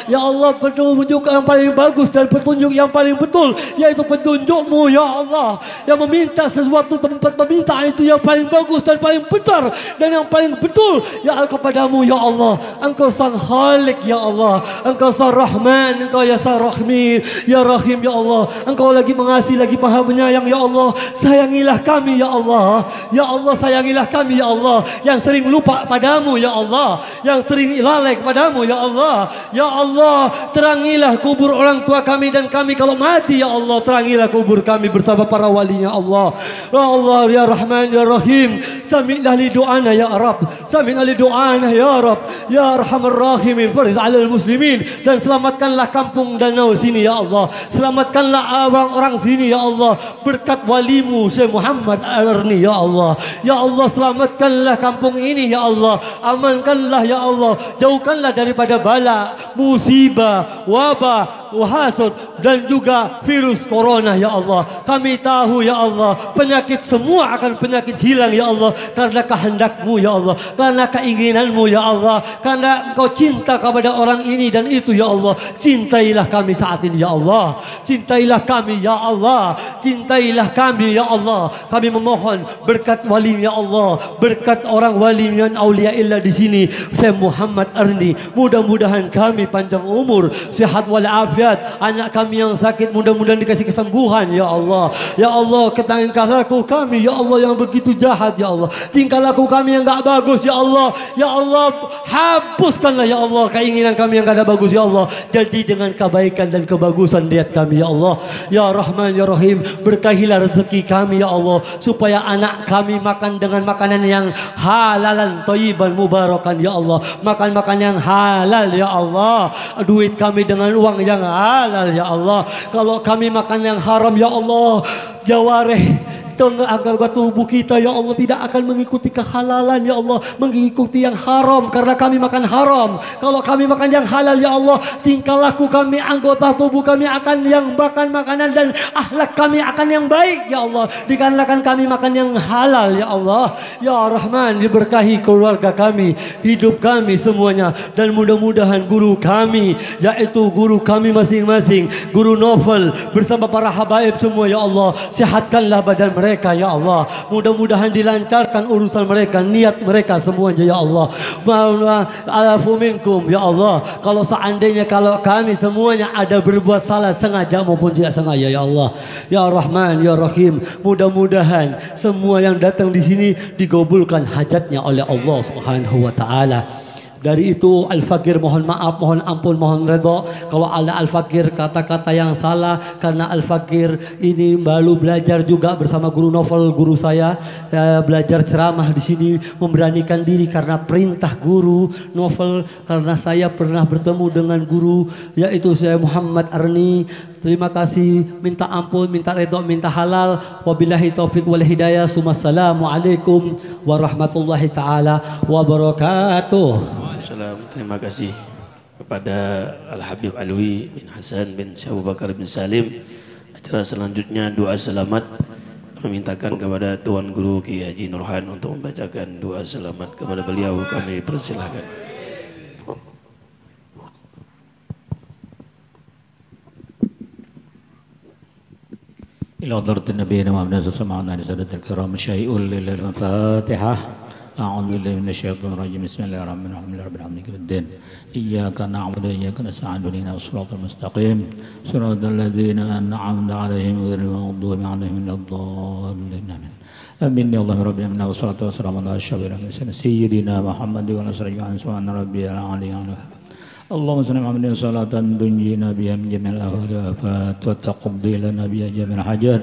Ya Allah, petunjuk yang paling bagus dan petunjuk yang paling betul, yaitu petunjuk-Mu ya Allah. Yang meminta sesuatu tempat meminta itu yang paling bagus dan paling benar dan yang paling betul ya kepadamu ya Allah. Engkau sang Khalik ya Allah, Engkau sang Rahman, Engkau ya sang Rahmi ya Rahim ya Allah. Engkau lagi mengasihi, lagi maha menyayang ya Allah. Sayangilah kami ya Allah. Ya Allah, sayangilah kami ya Allah, yang sering lupa padamu ya Allah, yang sering lalai kepadamu ya Allah. Ya Allah, terangilah kubur orang tua kami dan kami kalau mati ya Allah, terangilah kubur kami bersama para walinya Allah. Ya Allah ya Rahman ya Rahim, sami'na li du'ana ya Rabb, sami'na li du'ana ya Rabb, ya Arhamar Rahimin, fariz 'alal muslimin, dan selamatkanlah kampung Danau sini ya Allah. Selamatkanlah orang-orang sini ya Allah berkat walimu Syekh Muhammad Arni ya Allah. Ya Allah, selamatkanlah kampung ini ya Allah. Amankanlah ya Allah, jauhkanlah daripada bala, musibah, wabah, hasad dan juga virus corona ya Allah. Kami tahu ya Allah, penyakit semua akan penyakit hilang ya Allah karena kehendakmu ya Allah, karena keinginanmu ya Allah, karena Engkau cinta kepada orang ini dan itu ya Allah. Cintailah kami saat ini ya Allah, cintailah kami ya Allah, cintailah kami ya Allah. Kami memohon berkat wali ya Allah, berkat orang wali dan aulia illah di sini Syekh Muhammad Arni, mudah-mudahan kami panjang umur, sehat walafiat. Anak kami yang sakit mudah-mudahan dikasih kesembuhan ya Allah. Ya Allah, tingkah laku kami ya Allah yang begitu jahat ya Allah, tingkah laku kami yang gak bagus ya Allah. Ya Allah, hapuskanlah ya Allah keinginan kami yang gak ada bagus ya Allah, jadi dengan kebaikan dan kebagusan niat kami ya Allah. Ya Rahman ya Rahim, berkahilah rezeki kami ya Allah, supaya anak kami makan dengan makanan yang halalan thayyiban mubarakan ya Allah, makan yang halal ya Allah. Duit kami dengan uang yang halal ya Allah. Kalau kami makan yang haram ya Allah, jawareh agar tubuh kita ya Allah tidak akan mengikuti kehalalan ya Allah, mengikuti yang haram karena kami makan haram. Kalau kami makan yang halal ya Allah, tingkah laku kami, anggota tubuh kami akan yang makan makanan dan akhlak kami akan yang baik ya Allah, dikarenakan kami makan yang halal ya Allah. Ya Rahman, diberkahi keluarga kami, hidup kami semuanya, dan mudah-mudahan guru kami, yaitu guru kami masing-masing, guru Novel bersama para habaib semua ya Allah, sehatkanlah badan mereka ya Allah, mudah-mudahan dilancarkan urusan mereka, niat mereka semuanya ya Allah. Alafu minkum ya Allah, kalau seandainya kalau kami semuanya ada berbuat salah sengaja maupun tidak sengaja ya Allah. Ya Rahman ya Rahim, mudah-mudahan semua yang datang di sini digabulkan hajatnya oleh Allah Subhanahu wa taala. Dari itu Al-Fakir mohon maaf, mohon ampun, mohon redha kalau ada Al-Fakir kata-kata yang salah, karena Al-Fakir ini baru belajar juga bersama guru Novel, guru saya, belajar ceramah di sini, memberanikan diri karena perintah guru Novel, karena saya pernah bertemu dengan guru yaitu saya Muhammad Arni. Terima kasih, minta ampun, minta redha, minta halal. Wabillahi taufik wal hidayah. Assalamualaikum warahmatullahi taala wabarakatuh.
Waalaikumsalam. Terima kasih kepada Al-Habib Alwi bin Hasan bin Syekh Abu Bakar bin Salim. Acara selanjutnya doa selamat, memintakan kepada Tuan Guru Kiai Haji Nurhan untuk membacakan doa selamat kepada beliau. Kami persilahkan.
إلى حضرة النبي محمد صلى الله عليه وسلم الكرام شيء للفاتحة. أعوذ بالله من الشيطان الرجيم. بسم الله الرحمن الرحيم. رب العالمين الدين إياك نعبد وإياك نستعين اهدنا الصراط المستقيم صراط الذين أنعمت عليهم غير المغضوب عليهم ولا الضالين آمين. يا الله رب العالمين والصلاة والسلام على أشرف المرسلين سيدنا محمد وعلى آله سبحان ربي العلي العظيم. اللهم صل على محمد صلاة تنجينا بها من جميع الآفات والآفات وتقضي لنا بها جميع الحاجات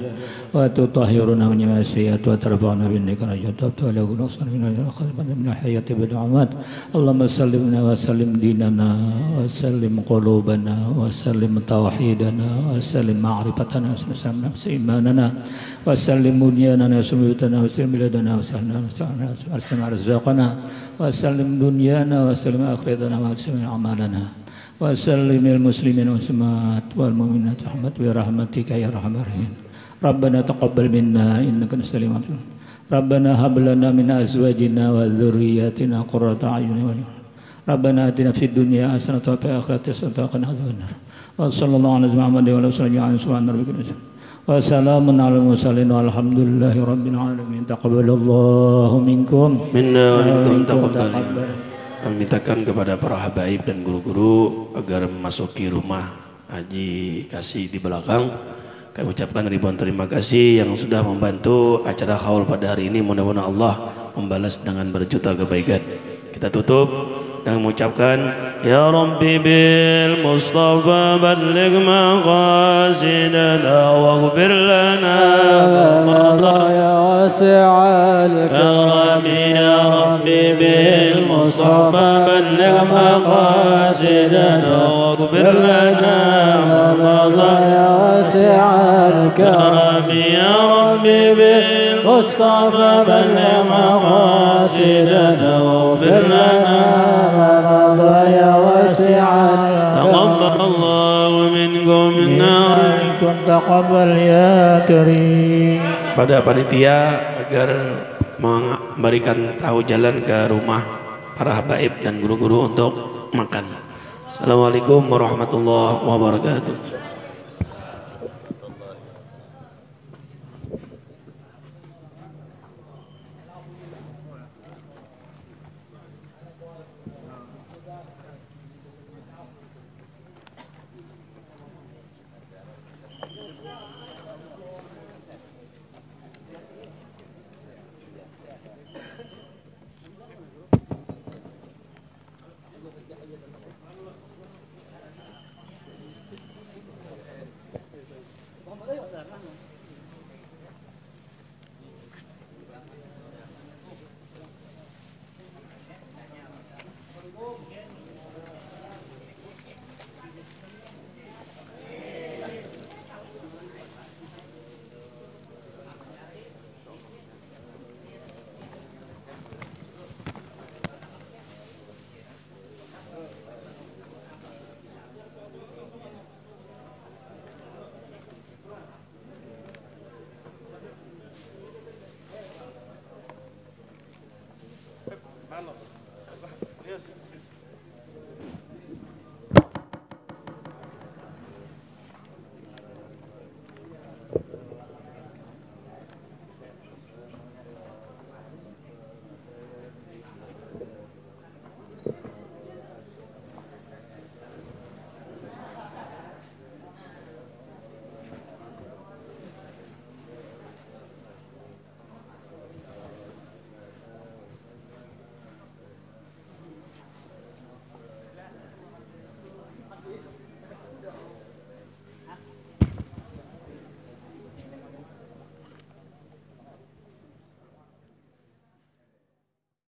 وتطهرنا من جميع السيئات وترفعنا بإنك رجاء وتولى ونصر من الحياة بالدعوات. اللهم سلمنا وسلم ديننا وسلم قلوبنا وسلم توحيدنا وسلم معرفتنا وسلم إيماننا وسلم بنياننا وسلم بيوتنا وسلم بلادنا وسلم رزقنا وسلم دنيانا وسلم آخرتنا وسلم أعمالنا وسلم المسلمين والمسلمات والمؤمنات برحمتك يا أرحم الراحمين. ربنا تقبل منا إنك أنت السميع العليم. ربنا هب لنا من أزواجنا وذرياتنا قرة أعين. ربنا آتنا في الدنيا حسنة وفي الآخرة حسنة وقنا عذاب النار. وصلى الله على سيدنا محمد وعلى آله وصحبه سبحان ربك وسلام على المرسلين والحمد لله رب العالمين. تقبل الله منكم
minna wa minkum taqabbal. Kami mintakan kepada para habaib dan guru-guru agar memasuki rumah Haji Kasih di belakang. Kami ucapkan ribuan terima kasih yang sudah membantu acara haul pada hari ini. Mudah-mudahan Allah membalas dengan berjuta kebaikan. Kita tutup dan mengucapkan Ya Rabbi bil Mustafa balligh maqasidana waghfir lana ma madha ya wasi'al karami ya Rabbi bil Mustafa balligh maqasidana waghfir lana ma madha ya wasi'al karami ya Rabbi bil Mustafa balligh maqasidana waghfir lana يا واسع تقبل الله منكم منكم تقبل يا كريم. Pada panitia agar memberikan tahu jalan ke rumah para habaib dan guru-guru untuk makan. Assalamualaikum warahmatullahi wabarakatuh.